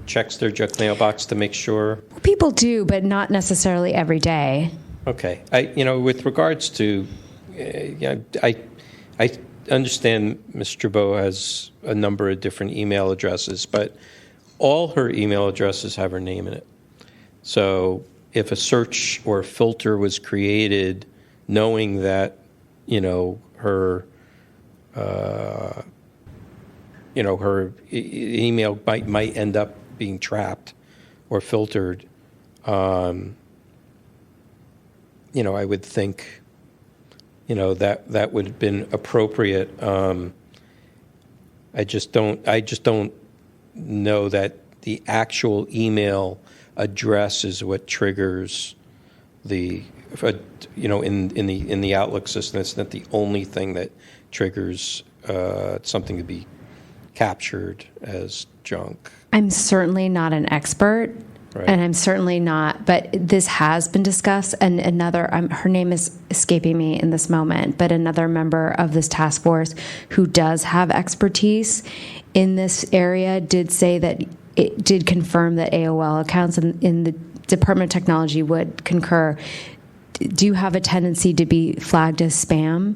checks their junk mailbox to make sure. People do, but not necessarily every day. Okay, with regards to, I understand Ms. Strabow has a number of different email addresses, but all her email addresses have her name in it. So if a search or filter was created, knowing that, her her email might end up being trapped or filtered, I would think, that would have been appropriate. I just don't know that the actual email address is what triggers the, in the Outlook system. It's not the only thing that triggers something to be captured as junk. I'm certainly not an expert, Right. and I'm certainly not, but this has been discussed, and another, her name is escaping me in this moment, but another member of this task force who does have expertise in this area did say that it did confirm that AOL accounts in the Department of Technology would concur do have a tendency to be flagged as spam,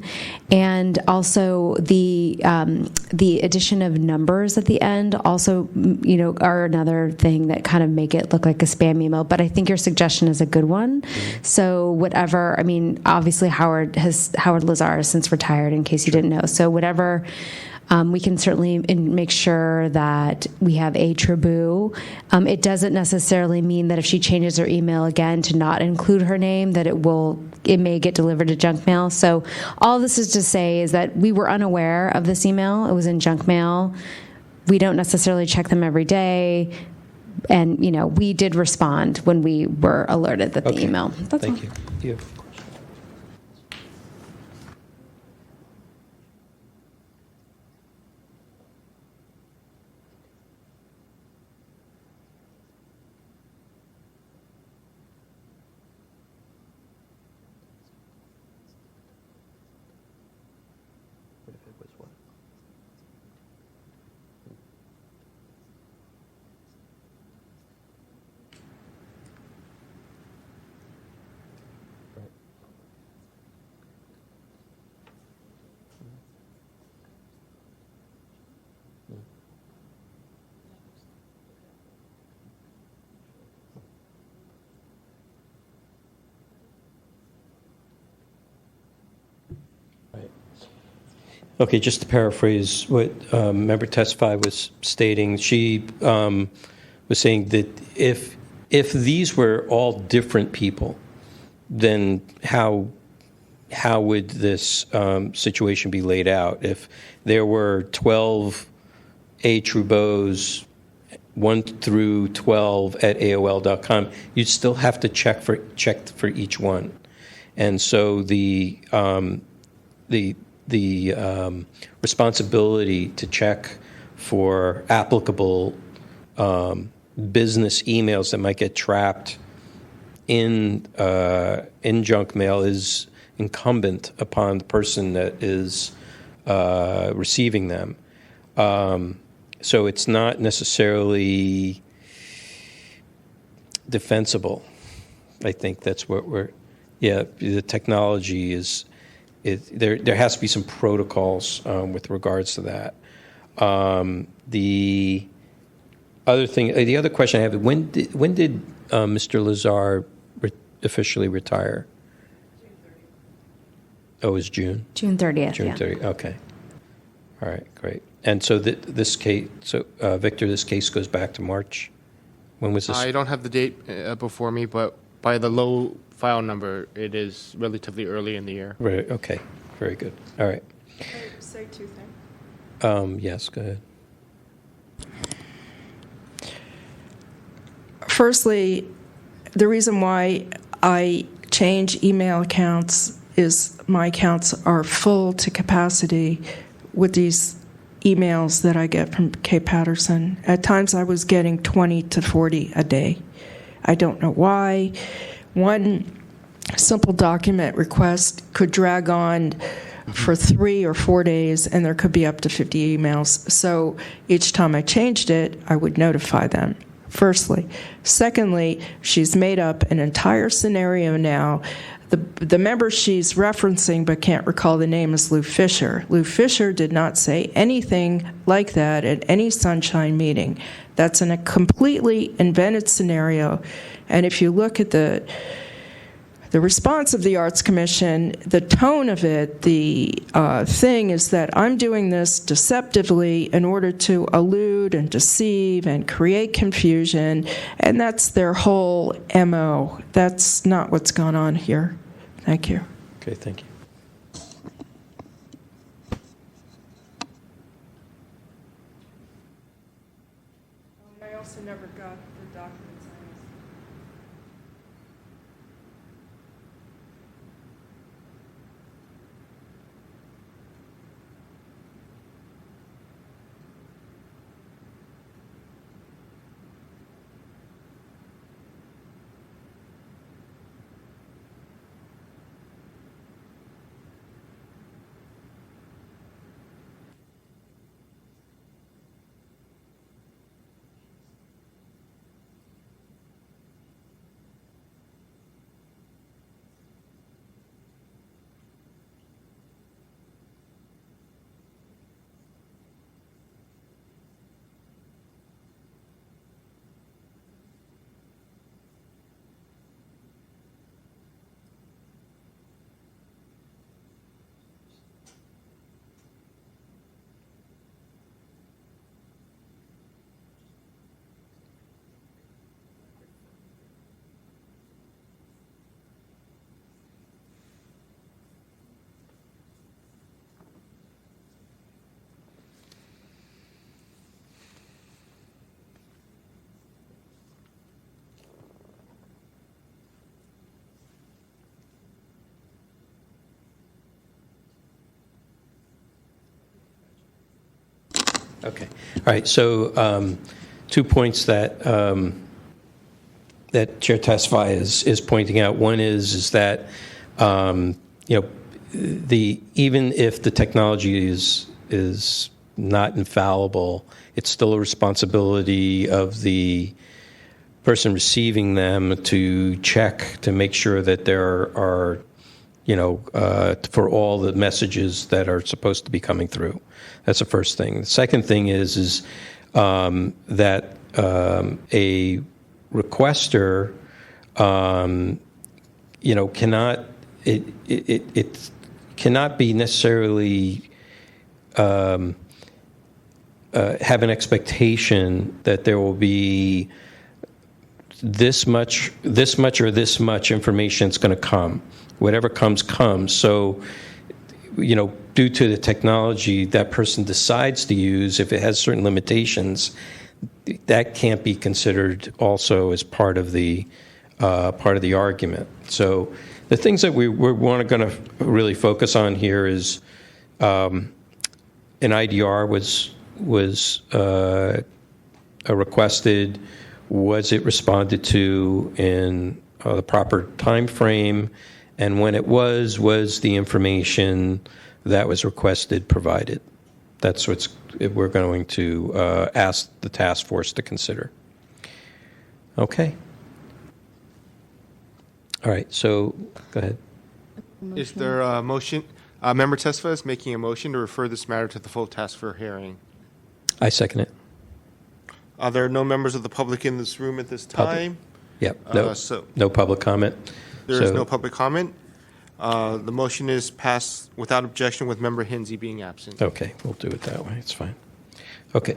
and also the addition of numbers at the end also, are another thing that kind of make it look like a spam email. But I think your suggestion is a good one. So whatever, obviously Howard Lazar has since retired, in case you didn't know. So whatever. We can certainly make sure that we have a Tribou. It doesn't necessarily mean that if she changes her email again to not include her name, that it may get delivered to junk mail. So all this is to say is that we were unaware of this email. It was in junk mail. We don't necessarily check them every day. And, we did respond when we were alerted that the email. That's Thank all. you. You. Okay, just to paraphrase what Member Tesfaye was stating, she was saying that if these were all different people, then how would this situation be laid out? If there were 12 A. Tribous, 1 through 12 at AOL.com, you'd still have to check for each one, and so the responsibility to check for applicable business emails that might get trapped in junk mail is incumbent upon the person that is receiving them. So it's not necessarily defensible. I think that's what the technology is. There has to be some protocols with regards to that. The other question I have: when did Mr. Lazar officially retire? Oh, it was June. June 30th. June yeah. 30th. Okay. All right. Great. And so this case, Victor, this case goes back to March. When was this? I don't have the date before me, but by the low file number, it is relatively early in the year. Right. Okay. Very good. All right. Can I say two things? Yes. Go ahead. Firstly, the reason why I change email accounts is my accounts are full to capacity with these emails that I get from Kay Patterson. At times I was getting 20 to 40 a day. I don't know why. One simple document request could drag on for 3 or 4 days, and there could be up to 50 emails. So each time I changed it, I would notify them, firstly. Secondly, she's made up an entire scenario now. The member she's referencing but can't recall the name is Lou Fisher. Lou Fisher did not say anything like that at any Sunshine meeting. That's in a completely invented scenario. And if you look at the response of the Arts Commission, the tone of it, the thing is that I'm doing this deceptively in order to elude and deceive and create confusion, and that's their whole MO. That's not what's gone on here. Thank you. Okay. Thank you. also never got the documents I asked. Okay. All right. So 2 points that that Chair Tesfaye is pointing out. One is that even if the technology is not infallible, it's still a responsibility of the person receiving them to check to make sure that there are for all the messages that are supposed to be coming through. That's the first thing. The second thing is that a requester, cannot it cannot be necessarily have an expectation that there will be this much or this much information is going to come. Whatever comes. So, due to the technology that person decides to use, if it has certain limitations, that can't be considered also as part of the argument. So, the things that we're going to really focus on here is an IDR was requested. Was it responded to in the proper time frame? And when it was the information that was requested provided? That's what we're going to ask the task force to consider. Okay. All right, so go ahead. Is there a motion? Member Tesfaye is making a motion to refer this matter to the full task for hearing. I second it. Are there no members of the public in this room at this time? Yep, no public comment. There is no public comment. The motion is passed without objection with Member Hinsey being absent. Okay, we'll do it that way. It's fine. Okay.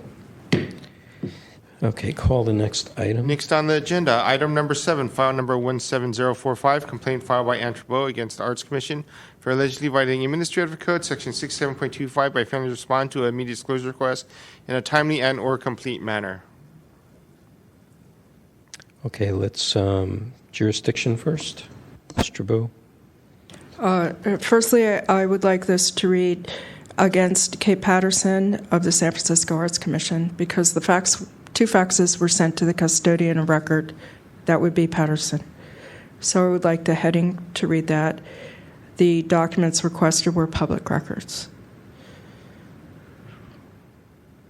Okay, call the next item. Next on the agenda, item number 7, file number 17045, complaint filed by Antrebo against the Arts Commission for allegedly violating Administrative Code Section 67.25 by failing to respond to a media disclosure request in a timely and/or complete manner. Okay, let's jurisdiction first. Mr. Boo. Firstly, I would like this to read against Kate Patterson of the San Francisco Arts Commission because the two faxes were sent to the custodian of record. That would be Patterson. So I would like the heading to read that. The documents requested were public records.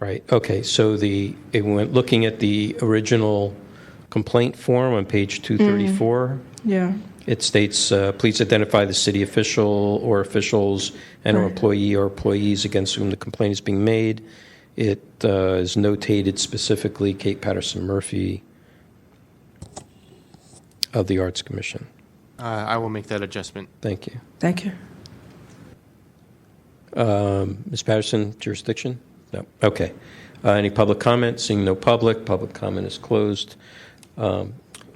Right. Okay. So looking at the original complaint form on page 234. Yeah. It states, please identify the city official or officials and or employee or employees against whom the complaint is being made. It is notated specifically Kate Patterson Murphy of the Arts Commission. I will make that adjustment. Thank you. Thank you. Ms. Patterson, jurisdiction? No. Okay. Any public comment? Seeing no public comment is closed.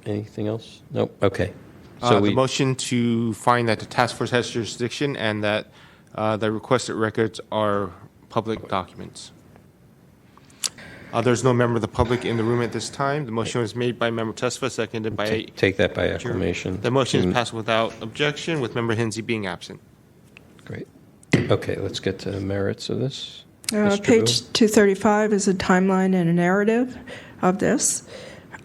Anything else? Nope. Okay. So the motion to find that the task force has jurisdiction and that the requested records are public documents. There's no member of the public in the room at this time. The motion was made by Member Tusfa, seconded by... Take that by acclamation. The motion is passed without objection, with Member Hinsey being absent. Great. Okay, let's get to the merits of this. Mr. Page Boo. 235 is a timeline and a narrative of this.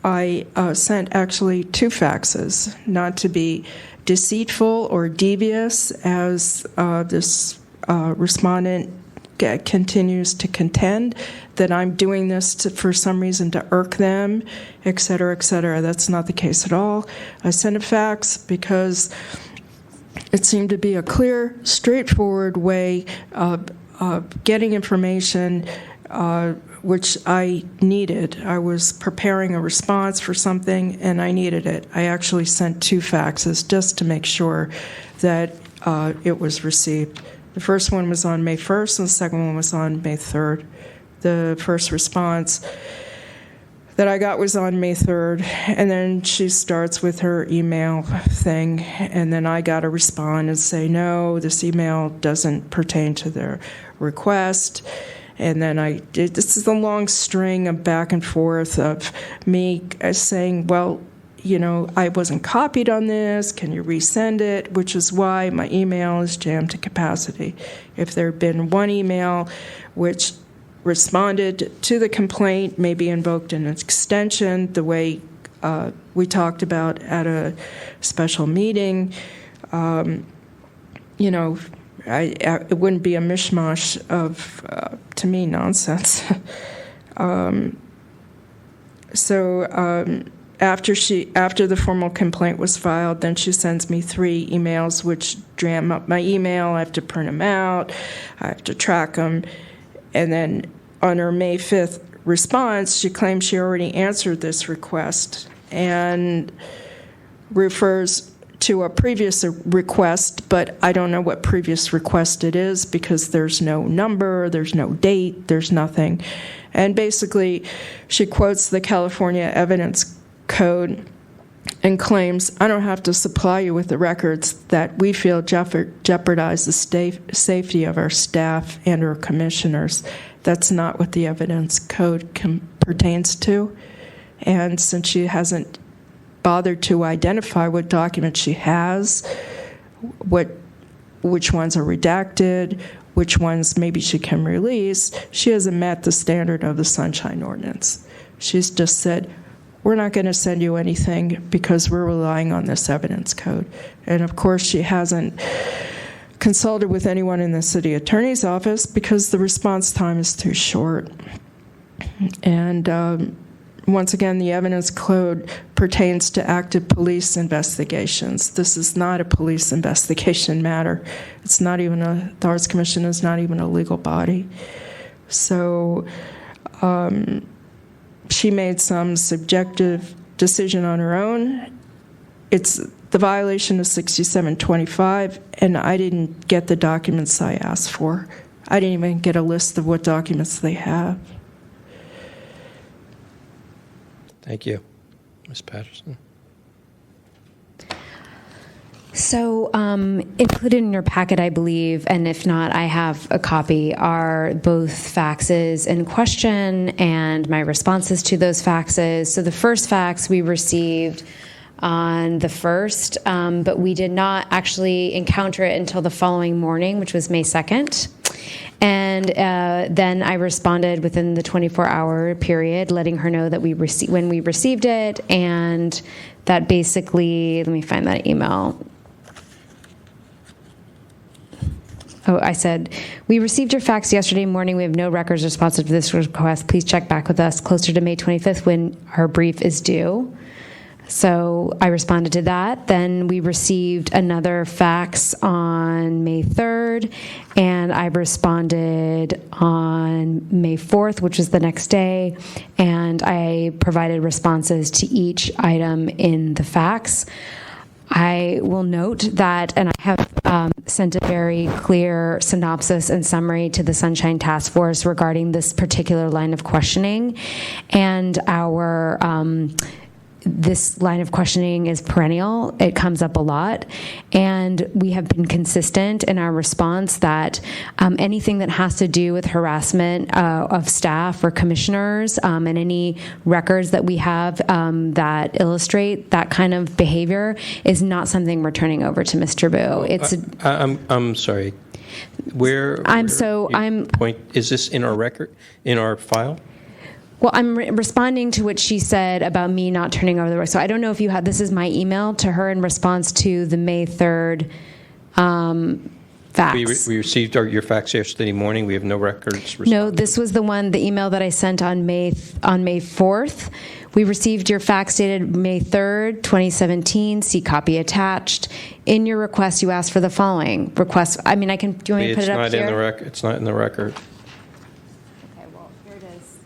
I sent actually 2 faxes, not to be deceitful or devious, as this respondent continues to contend that I'm doing this for some reason to irk them, et cetera, et cetera. That's not the case at all. I sent a fax because it seemed to be a clear, straightforward way of getting information which I needed. I was preparing a response for something, and I needed it. I actually sent 2 faxes just to make sure that it was received. The first one was on May 1st, and the second one was on May 3rd. The first response that I got was on May 3rd, and then she starts with her email thing, and then I got to respond and say, no, this email doesn't pertain to the request. And then this is a long string of back and forth of me saying, well, you know, I wasn't copied on this. Can you resend it? Which is why my email is jammed to capacity. If there had been one email which responded to the complaint, maybe invoked an extension, the way we talked about at a special meeting, you know, it wouldn't be a mishmash of, to me, nonsense. After the formal complaint was filed, then she sends me 3 emails which jam up my email. I have to print them out. I have to track them. And then on her May 5th response, she claims she already answered this request and refers to a previous request, but I don't know what previous request it is because there's no number, there's no date, there's nothing. And basically, she quotes the California Evidence Code and claims, I don't have to supply you with the records that we feel jeopardize the safety of our staff and our commissioners. That's not what the Evidence Code pertains to. And since she hasn't bothered to identify what documents she has, which ones are redacted, which ones maybe she can release, she hasn't met the standard of the Sunshine Ordinance. She's just said, we're not going to send you anything because we're relying on this evidence code. And of course, she hasn't consulted with anyone in the city attorney's office because the response time is too short. And once again, the evidence code pertains to active police investigations. This is not a police investigation matter. It's not even the Arts Commission is not even a legal body. So she made some subjective decision on her own. It's the violation of 6725, and I didn't get the documents I asked for. I didn't even get a list of what documents they have. Thank you. Ms. Patterson. So included in your packet, I believe, and if not, I have a copy, are both faxes in question and my responses to those faxes. So the first fax we received on the 1st, but we did not actually encounter it until the following morning, which was May 2nd. And then I responded within the 24-hour period, letting her know that when we received it, and that basically, let me find that email. Oh, I said, we received your fax yesterday morning. We have no records responsive to this request. Please check back with us closer to May 25th when our brief is due. So I responded to that. Then we received another fax on May 3rd, and I responded on May 4th, which is the next day, and I provided responses to each item in the fax. I will note that, and I have sent a very clear synopsis and summary to the Sunshine Task Force regarding this particular line of questioning, and this line of questioning is perennial. It comes up a lot, and we have been consistent in our response that anything that has to do with harassment of staff or commissioners and any records that we have that illustrate that kind of behavior is not something we're turning over to Mr. Boo. I'm sorry. Is this in our record, in our file? Well, I'm responding to what she said about me not turning over the record. So I don't know if you had, this is my email to her in response to the May 3rd fax. We received your fax yesterday morning. We have no records. No, this was the email that I sent on May 4th. We received your fax dated May 3rd, 2017. See copy attached. In your request, you asked for the following request. I mean, do you want me to put it up here? It's not in the record. Okay, well, here it is.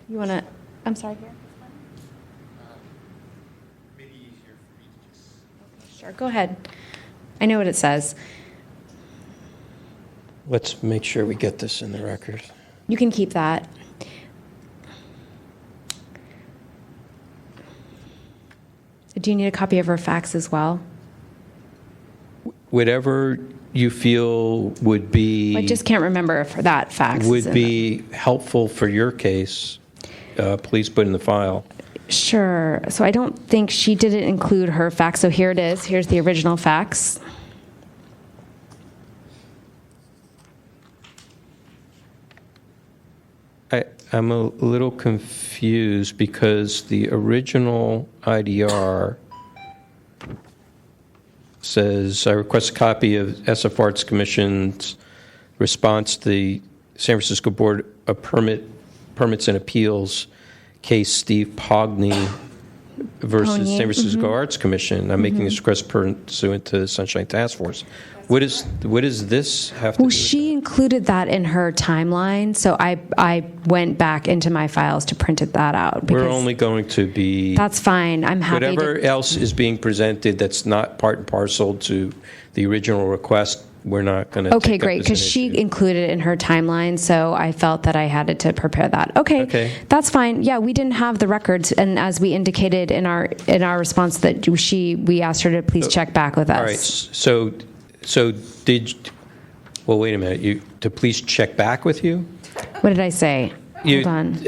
You want to, I'm sorry, here? Maybe easier for me to just... Sure, go ahead. I know what it says. Let's make sure we get this in the record. You can keep that. Do you need a copy of her fax as well? Whatever you feel would be... I just can't remember if that fax would be helpful for your case. Please put in the file. Sure. So I don't think she didn't include her fax. So here it is. Here's the original fax. I'm a little confused because the original IDR says, I request a copy of SF Arts Commission's response to the San Francisco Board of Permits and Appeals case Steve Pogney versus San Francisco Arts Commission. I'm making this request pursuant to the Sunshine Task Force. What does this have to do with she included that in her timeline, so I went back into my files to print that out. We're only going to be... That's fine. I'm happy whatever else is being presented that's not part and parcel to the original request, we're not going to Okay, great, because she included it in her timeline, so I felt that I had to prepare that. Okay, that's fine. Yeah, we didn't have the records, and as we indicated in our response that we asked her to please check back with us. All right, so well, wait a minute. To please check back with you? What did I say? Hold on.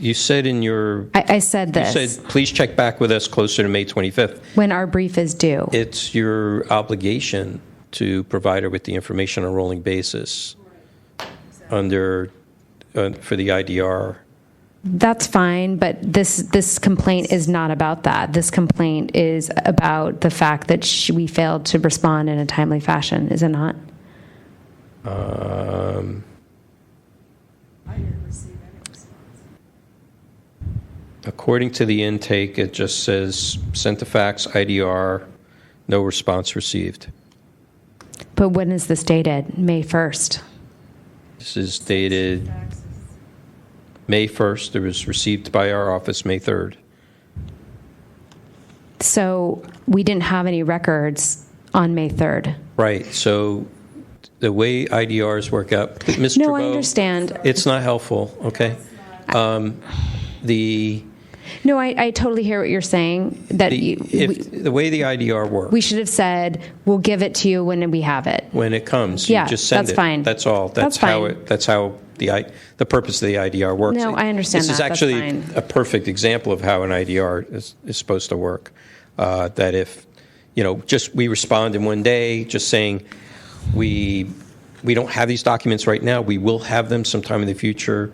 You said in your... I said this. You said, please check back with us closer to May 25th. When our brief is due. It's your obligation to provide her with the information on a rolling basis for the IDR. That's fine, but this complaint is not about that. This complaint is about the fact that we failed to respond in a timely fashion, is it not? I didn't receive any response. According to the intake, it just says, sent the fax, IDR, no response received. But when is this dated? May 1st. This is dated May 1st. It was received by our office May 3rd. So we didn't have any records on May 3rd. Right. So the way IDRs work out, Ms. No, Trabeau, I understand. It's not helpful, okay? No, I totally hear what you're saying. That the way the IDR works, we should have said we'll give it to you when we have it. When it comes, you just send it. That's fine. That's all. That's how fine. That's how the purpose of the IDR works. No, I understand this that. This is actually That's fine. a perfect example of how an IDR is supposed to work. That if we respond in one day, just saying we don't have these documents right now. We will have them sometime in the future.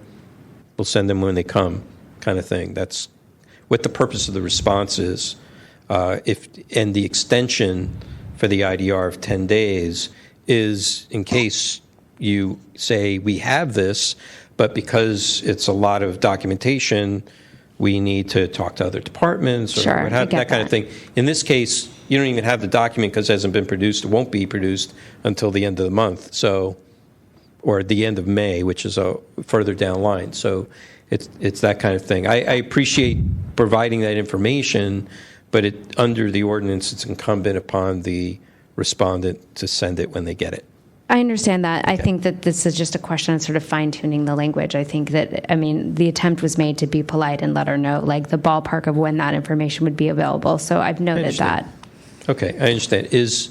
We'll send them when they come, kind of thing. That's what the purpose of the response is. And the extension for the IDR of 10 days is in case you say we have this, but because it's a lot of documentation, we need to talk to other departments or that kind of thing. In this case, you don't even have the document because it hasn't been produced. It won't be produced until the end of the month, or the end of May, which is further down the line. So it's that kind of thing. I appreciate providing that information, but under the ordinance, it's incumbent upon the respondent to send it when they get it. I understand that. I think that this is just a question of sort of fine-tuning the language. I think that, I mean, the attempt was made to be polite and let her know, like, the ballpark of when that information would be available. So I've noted that. Okay, I understand. It's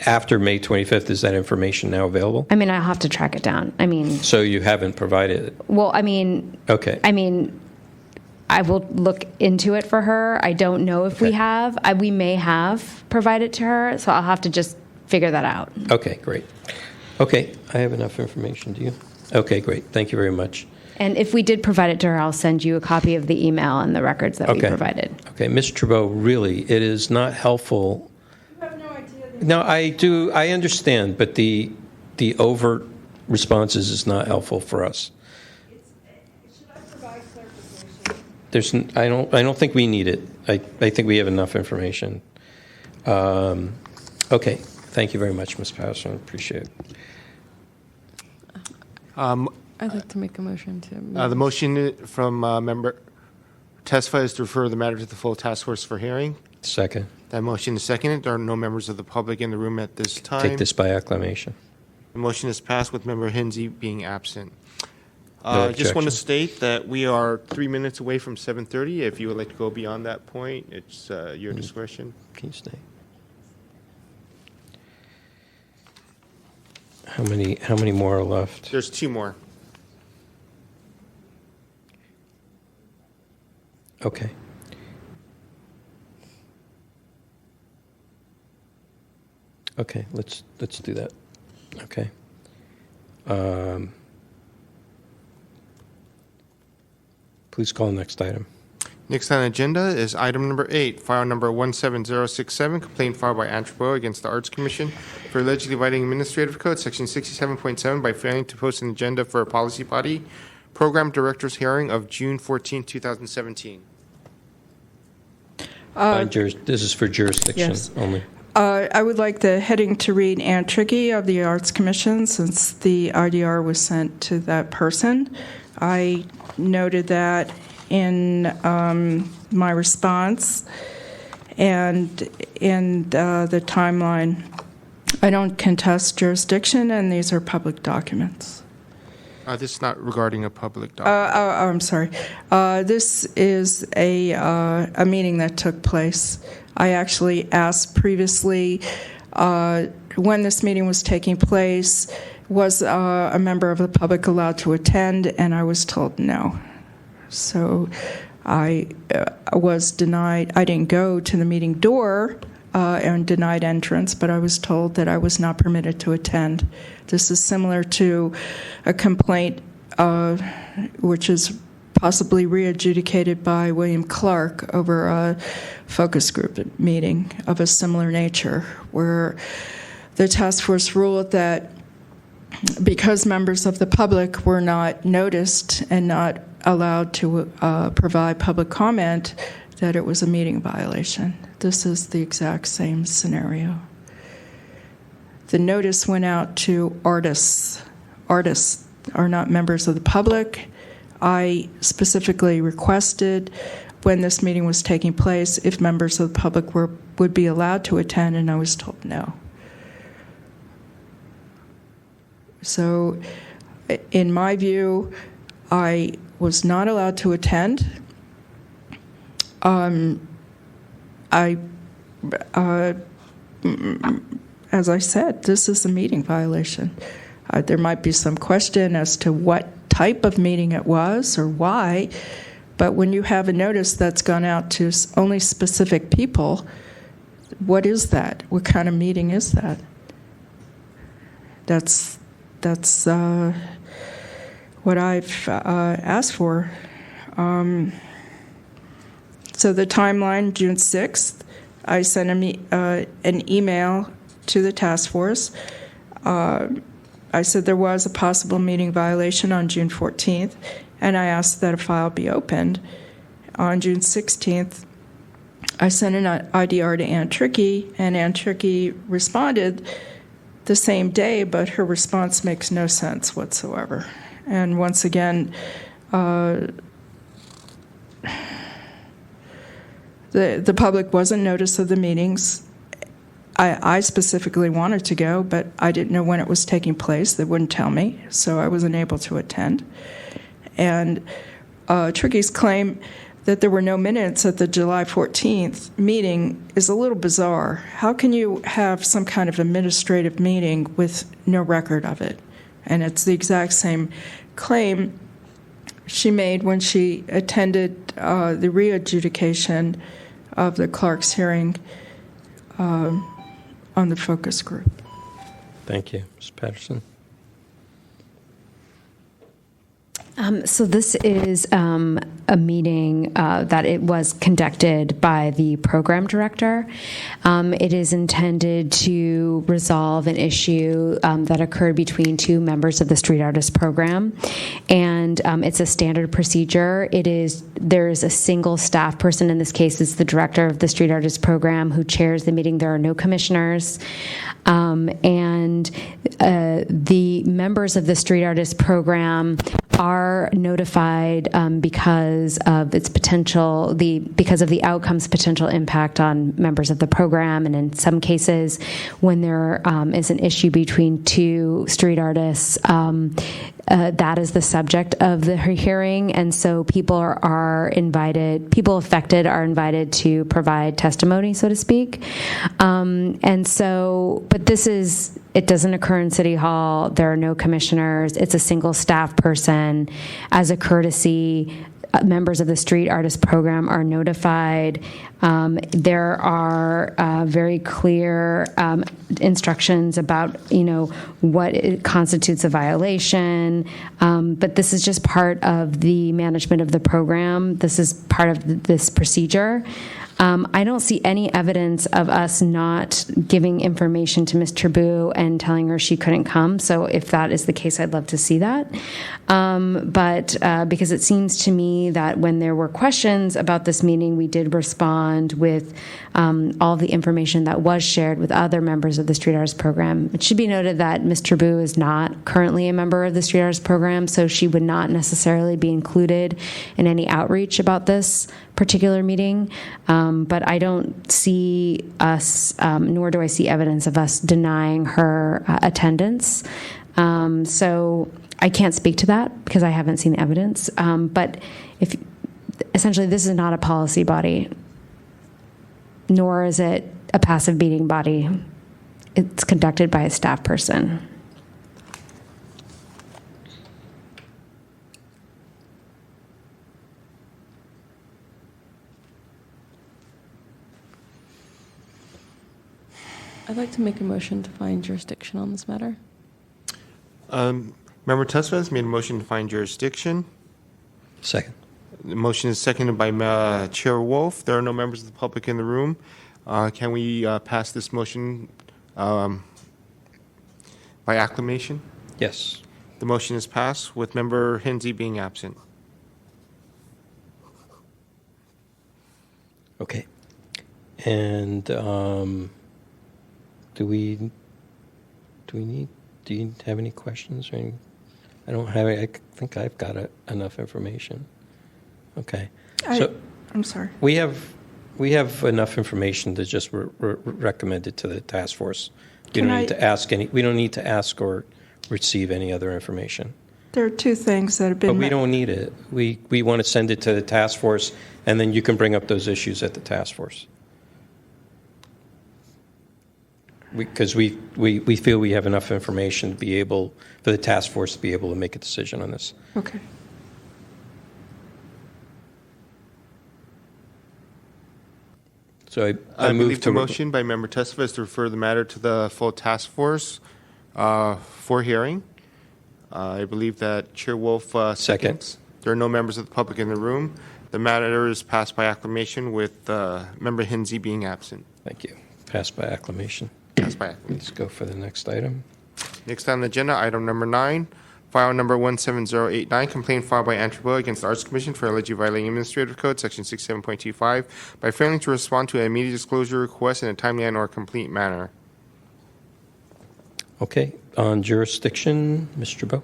after May 25th, is that information now available? I mean, I'll have to track it down. I mean... So you haven't provided it? Well, I mean... Okay. I mean, I will look into it for her. I don't know if we have. We may have provided to her, so I'll have to just figure that out. Okay, great. Okay, I have enough information. Do you? Okay, great. Thank you very much. And if we did provide it to her, I'll send you a copy of the email and the records that we provided. Okay, Ms. Trudeau, really, it is not helpful. You have no idea. No, I do. I understand, but the overt responses is not helpful for us. Should I provide clarification? I don't think we need it. I think we have enough information. Okay. Thank you very much, Ms. Patterson. Appreciate it. I'd like to make a motion to... The motion from member testify is to refer the matter to the full task force for hearing. Second. That motion is seconded. There are no members of the public in the room at this time. Take this by acclamation. The motion is passed with member Hinsey being absent. No I just want to objection. state that we are 3 minutes away from 7:30. If you would like to go beyond that point, it's your discretion. Can you stay? How many more are left? There's 2 more. Okay. Okay, let's do that. Okay. Please call the next item. Next on the agenda is item number 8, file number 17067, complaint filed by Anthropo against the Arts Commission for allegedly violating Administrative Code, Section 67.7, by failing to post an agenda for a policy body program director's hearing of June 14, 2017. This is for jurisdiction Yes. only. I would like the heading to read Ann Trickey of the Arts Commission, since the IDR was sent to that person. I noted that in my response and in the timeline. I don't contest jurisdiction, and these are public documents. This is not regarding a public document. I'm sorry. This is a meeting that took place. I actually asked previously when this meeting was taking place, was a member of the public allowed to attend, and I was told no. So I was denied. I didn't go to the meeting door and denied entrance, but I was told that I was not permitted to attend. This is similar to a complaint which is possibly re-adjudicated by William Clark over a focus group meeting of a similar nature, where the task force ruled that because members of the public were not noticed and not allowed to provide public comment, that it was a meeting violation. This is the exact same scenario. The notice went out to artists. Artists are not members of the public. I specifically requested when this meeting was taking place if members of the public would be allowed to attend, and I was told no. So, in my view, I was not allowed to attend. As I said, this is a meeting violation. There might be some question as to what type of meeting it was or why, but when you have a notice that's gone out to only specific people, what is that? What kind of meeting is that? That's what I've asked for. So the timeline, June 6th, I sent an email to the task force. I said there was a possible meeting violation on June 14th, and I asked that a file be opened. On June 16th, I sent an IDR to Ann Trickey, and Ann Trickey responded the same day, but her response makes no sense whatsoever. And once again, the public wasn't noticed of the meetings, I specifically wanted to go, but I didn't know when it was taking place. They wouldn't tell me, so I wasn't able to attend. And Triggy's claim that there were no minutes at the July 14th meeting is a little bizarre. How can you have some kind of administrative meeting with no record of it? And it's the exact same claim she made when she attended the re-adjudication of the Clark's hearing on the focus group. Thank you. Ms. Patterson. So this is a meeting that it was conducted by the program director. It is intended to resolve an issue that occurred between two members of the Street Artist Program, and it's a standard procedure. There is a single staff person. In this case, it's the director of the Street Artist Program who chairs the meeting. There are no commissioners. And the members of the Street Artist Program are notified because of its potential, because of the outcome's potential impact on members of the program, and in some cases, when there is an issue between two street artists, that is the subject of the hearing, and so people affected are invited to provide testimony, so to speak. And so, but it doesn't occur in City Hall. There are no commissioners. It's a single staff person. As a courtesy, members of the Street Artist Program are notified. There are very clear instructions about, what constitutes a violation. But this is just part of the management of the program. This is part of this procedure. I don't see any evidence of us not giving information to Ms. Trabue and telling her she couldn't come. So if that is the case, I'd love to see that. But because it seems to me that when there were questions about this meeting, we did respond with all the information that was shared with other members of the Street Artist Program. It should be noted that Ms. Trabue is not currently a member of the Street Artist Program, so she would not necessarily be included in any outreach about this particular meeting. But I don't see us, nor do I see evidence of us denying her attendance. So I can't speak to that because I haven't seen the evidence. But essentially, this is not a policy body, nor is it a passive meeting body. It's conducted by a staff person. I'd like to make a motion to find jurisdiction on this matter. Member Tesfa has made a motion to find jurisdiction. Second. The motion is seconded by Chair Wolf. There are no members of the public in the room. Can we pass this motion by acclamation? Yes. The motion is passed with Member Hinsey being absent. Okay. And do you have any questions or any? I don't have any. I think I've got enough information. Okay. I'm sorry. We have enough information to just recommend it to the task force. We don't need to ask or receive any other information. There are two things that have been. But we don't need it. We want to send it to the task force, and then you can bring up those issues at the task force. Because we feel we have enough information to be able, for the task force to be able to make a decision on this. Okay. So I move believe to the motion by Member Tesfa is to refer the matter to the full task force for hearing. I believe that Chair Wolf seconds. There are no members of the public in the room. The matter is passed by acclamation with Member Hinsey being absent. Thank you. Passed by acclamation. Passed by acclamation. Let's go for the next item. Next on the agenda, item number 9, file number 17089, complaint filed by Antrabo against the Arts Commission for allegedly violating Administrative Code, Section 67.25, by failing to respond to an immediate disclosure request in a timely and/or complete manner. Okay. On jurisdiction, Mr. Bowe.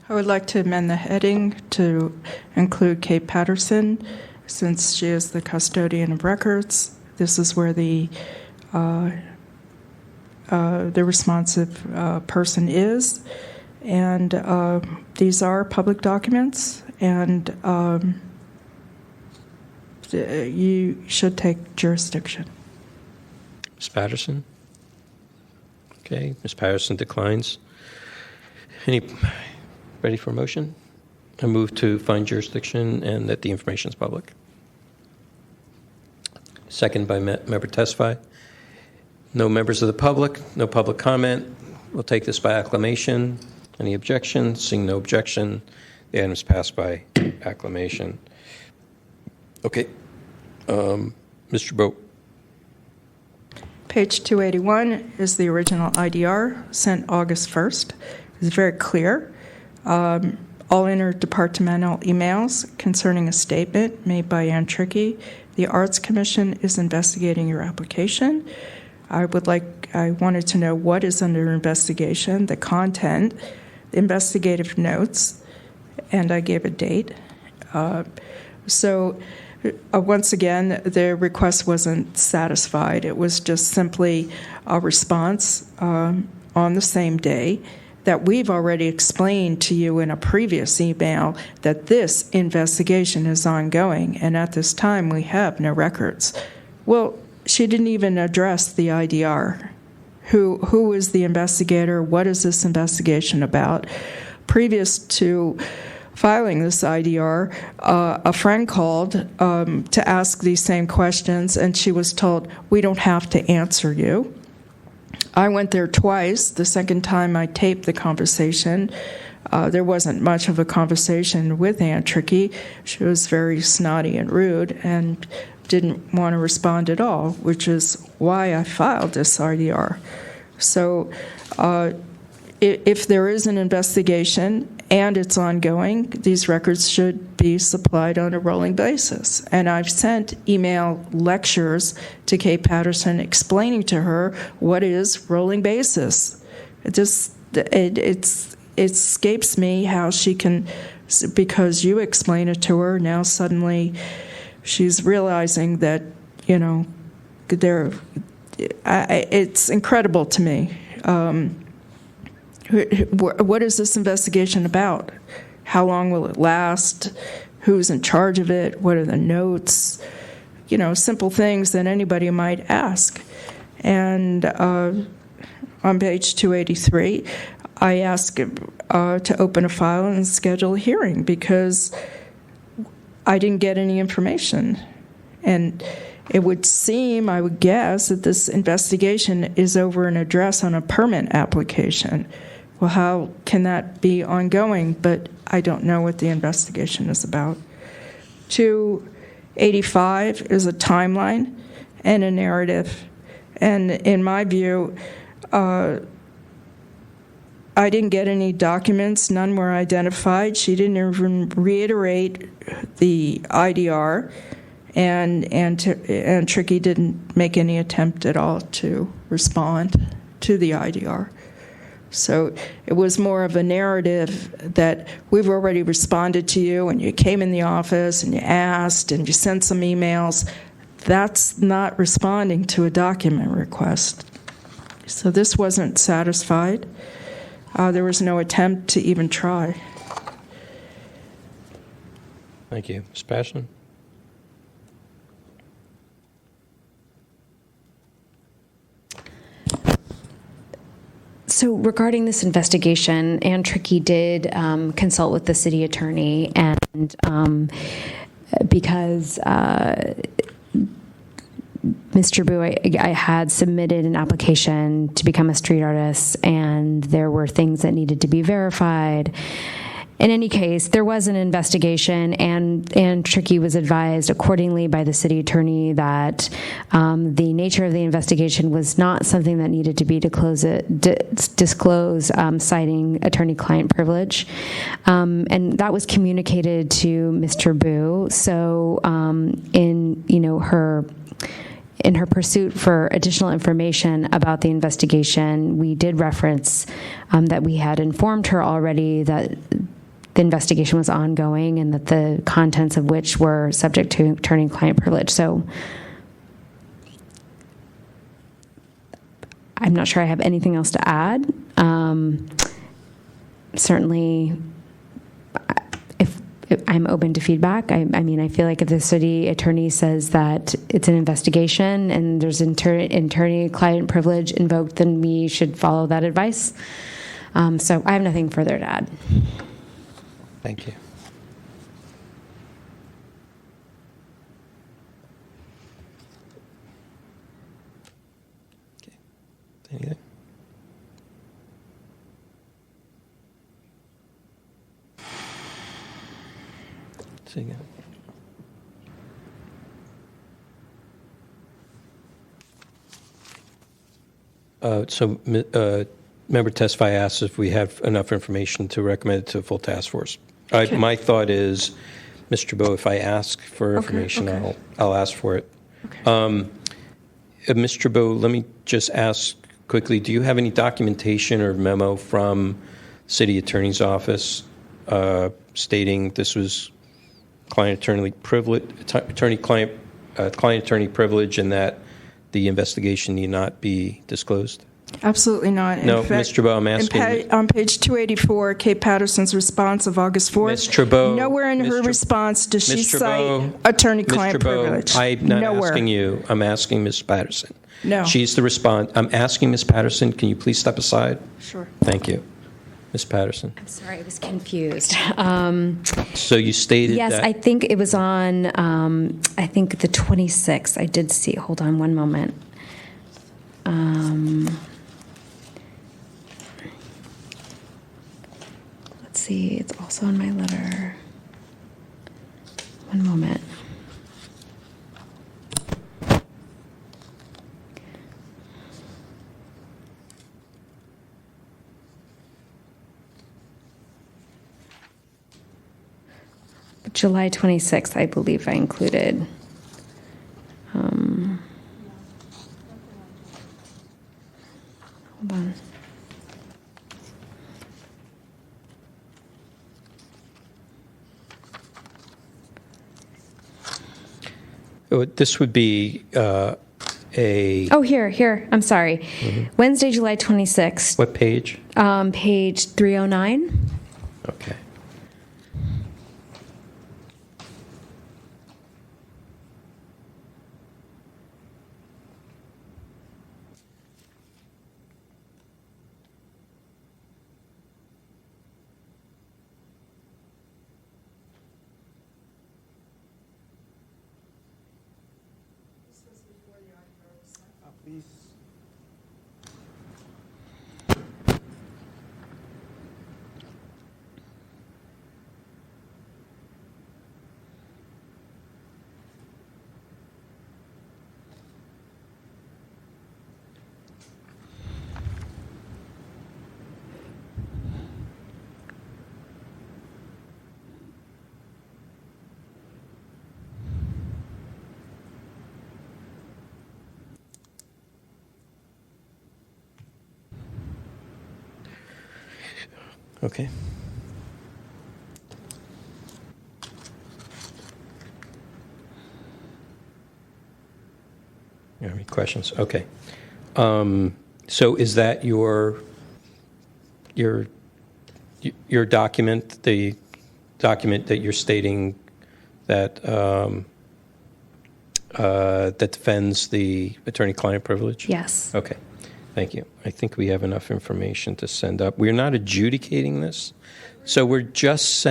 I would like to amend the heading to include Kate Patterson, since she is the custodian of records This is where the responsive person is, and these are public documents, and you should take jurisdiction. Ms. Patterson? Okay, Ms. Patterson declines. Ready for a motion? I move to find jurisdiction and that the information is public. Second by member testify. No members of the public, no public comment. We'll take this by acclamation. Any objection? Seeing no objection, the item is passed by acclamation. Okay. Mr. Boat. Page 281 is the original IDR sent August 1st. It's very clear. All interdepartmental emails concerning a statement made by Ann Trickey. The Arts Commission is investigating your application. I wanted to know what is under investigation, the content, the investigative notes, and I gave a date. Once again, the request wasn't satisfied. It was just simply a response on the same day that we've already explained to you in a previous email that this investigation is ongoing, and at this time we have no records. Well, she didn't even address the IDR. Who is the investigator? What is this investigation about? Previous to filing this IDR, a friend called to ask these same questions, and she was told, we don't have to answer you. I went there twice. The second time I taped the conversation, there wasn't much of a conversation with Ann Trickey. She was very snotty and rude and didn't want to respond at all, which is why I filed this IDR. So if there is an investigation and it's ongoing, these records should be supplied on a rolling basis. And I've sent email lectures to Kay Patterson explaining to her what is rolling basis. It escapes me how she can, because you explain it to her, now suddenly she's realizing that, it's incredible to me. What is this investigation about? How long will it last? Who's in charge of it? What are the notes? Simple things that anybody might ask. And on page 283, I asked to open a file and schedule a hearing because I didn't get any information. And it would seem, I would guess, that this investigation is over an address on a permit application. Well, how can that be ongoing? But I don't know what the investigation is about. 285 is a timeline and a narrative. And in my view, I didn't get any documents. None were identified. She didn't even reiterate the IDR. And Trickey didn't make any attempt at all to respond to the IDR. So it was more of a narrative that we've already responded to you, and you came in the office, and you asked, and you sent some emails. That's not responding to a document request. So this wasn't satisfied. There was no attempt to even try. Thank you. Ms. Patterson? So regarding this investigation, Ann Trickey did consult with the city attorney, and because Mr. Boo, I had submitted an application to become a street artist, and there were things that needed to be verified. In any case, there was an investigation, and Trickey was advised accordingly by the city attorney that the nature of the investigation was not something that needed to be disclosed, citing attorney-client privilege, and that was communicated to Mr. Boo. So, in her pursuit for additional information about the investigation, we did reference that we had informed her already that the investigation was ongoing and that the contents of which were subject to attorney-client privilege. So I'm not sure I have anything else to add. Certainly, if I'm open to feedback. I mean, I feel like if the city attorney says that it's an investigation and there's attorney-client privilege invoked, then we should follow that advice. So I have nothing further to add. Thank you. Okay. Anything? See again. Member Tesfaye asks if we have enough information to recommend it to a full task force. Okay. My thought is, Mr. Bowe, if I ask for information, okay. I'll ask for it. Okay. Mr. Bowe, let me just ask quickly, do you have any documentation or memo from City Attorney's Office stating this was client-attorney privilege, client-attorney privilege, and that the investigation need not be disclosed? Absolutely not. No, In fact, Mr. Bowe, I'm asking. on page 284, Kate Patterson's response of August 4th. Mr. Bowe. Nowhere in her response does she Mr. cite Bowe, attorney-client Mr. Bowe, privilege. I'm not Nowhere. asking you. I'm asking Ms. Patterson. No. She's the respond. I'm asking Ms. Patterson, can you please step aside? Sure. Thank you. Ms. Patterson. I'm sorry, I was confused. So you stated Yes, that. I think it was on, I think the 26th. I did see, hold on one moment. Let's see, it's also in my letter. One moment. July 26th, I believe I included. Hold on. This would be a. Oh, here. I'm sorry. Wednesday, July 26th. What page? Page 309. Okay. Okay. You have any questions? Okay. So is that your document, the document that you're stating that that defends the attorney-client privilege? Yes. Okay. Thank you. I think we have enough information to send up. We're not adjudicating this, so we just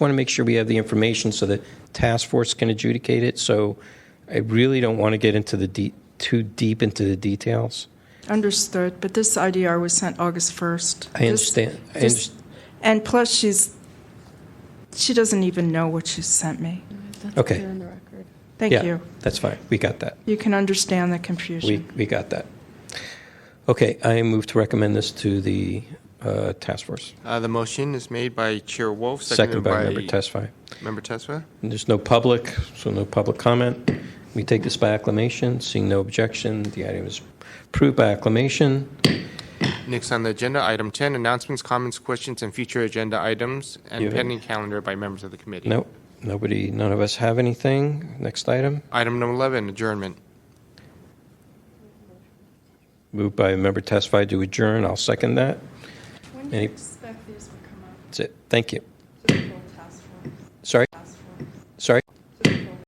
want to make sure we have the information so that task force can adjudicate it. So I really don't want to get into too deep into the details. Understood, but this IDR was sent August 1st. I understand. And plus, she doesn't even know what she sent me. That's Okay. clear on the record. Thank Yeah, you. that's fine. We got that. You can understand the confusion. We got that. Okay, I move to recommend this to the task force. The motion is made by Chair Wolf, Seconded by Member Tesfaye. Member Tesfaye. And there's no public, so no public comment. We take this by acclamation. Seeing no objection, the item is approved by acclamation. Next on the agenda, item 10, announcements, comments, questions, and future agenda items, and You- pending calendar by members of the committee. Nope, none of us have anything. Next item. Item number 11, adjournment. Moved by a member testified to adjourn. I'll second that. When do you expect these will come up? That's it. Thank you. Sorry? Task force.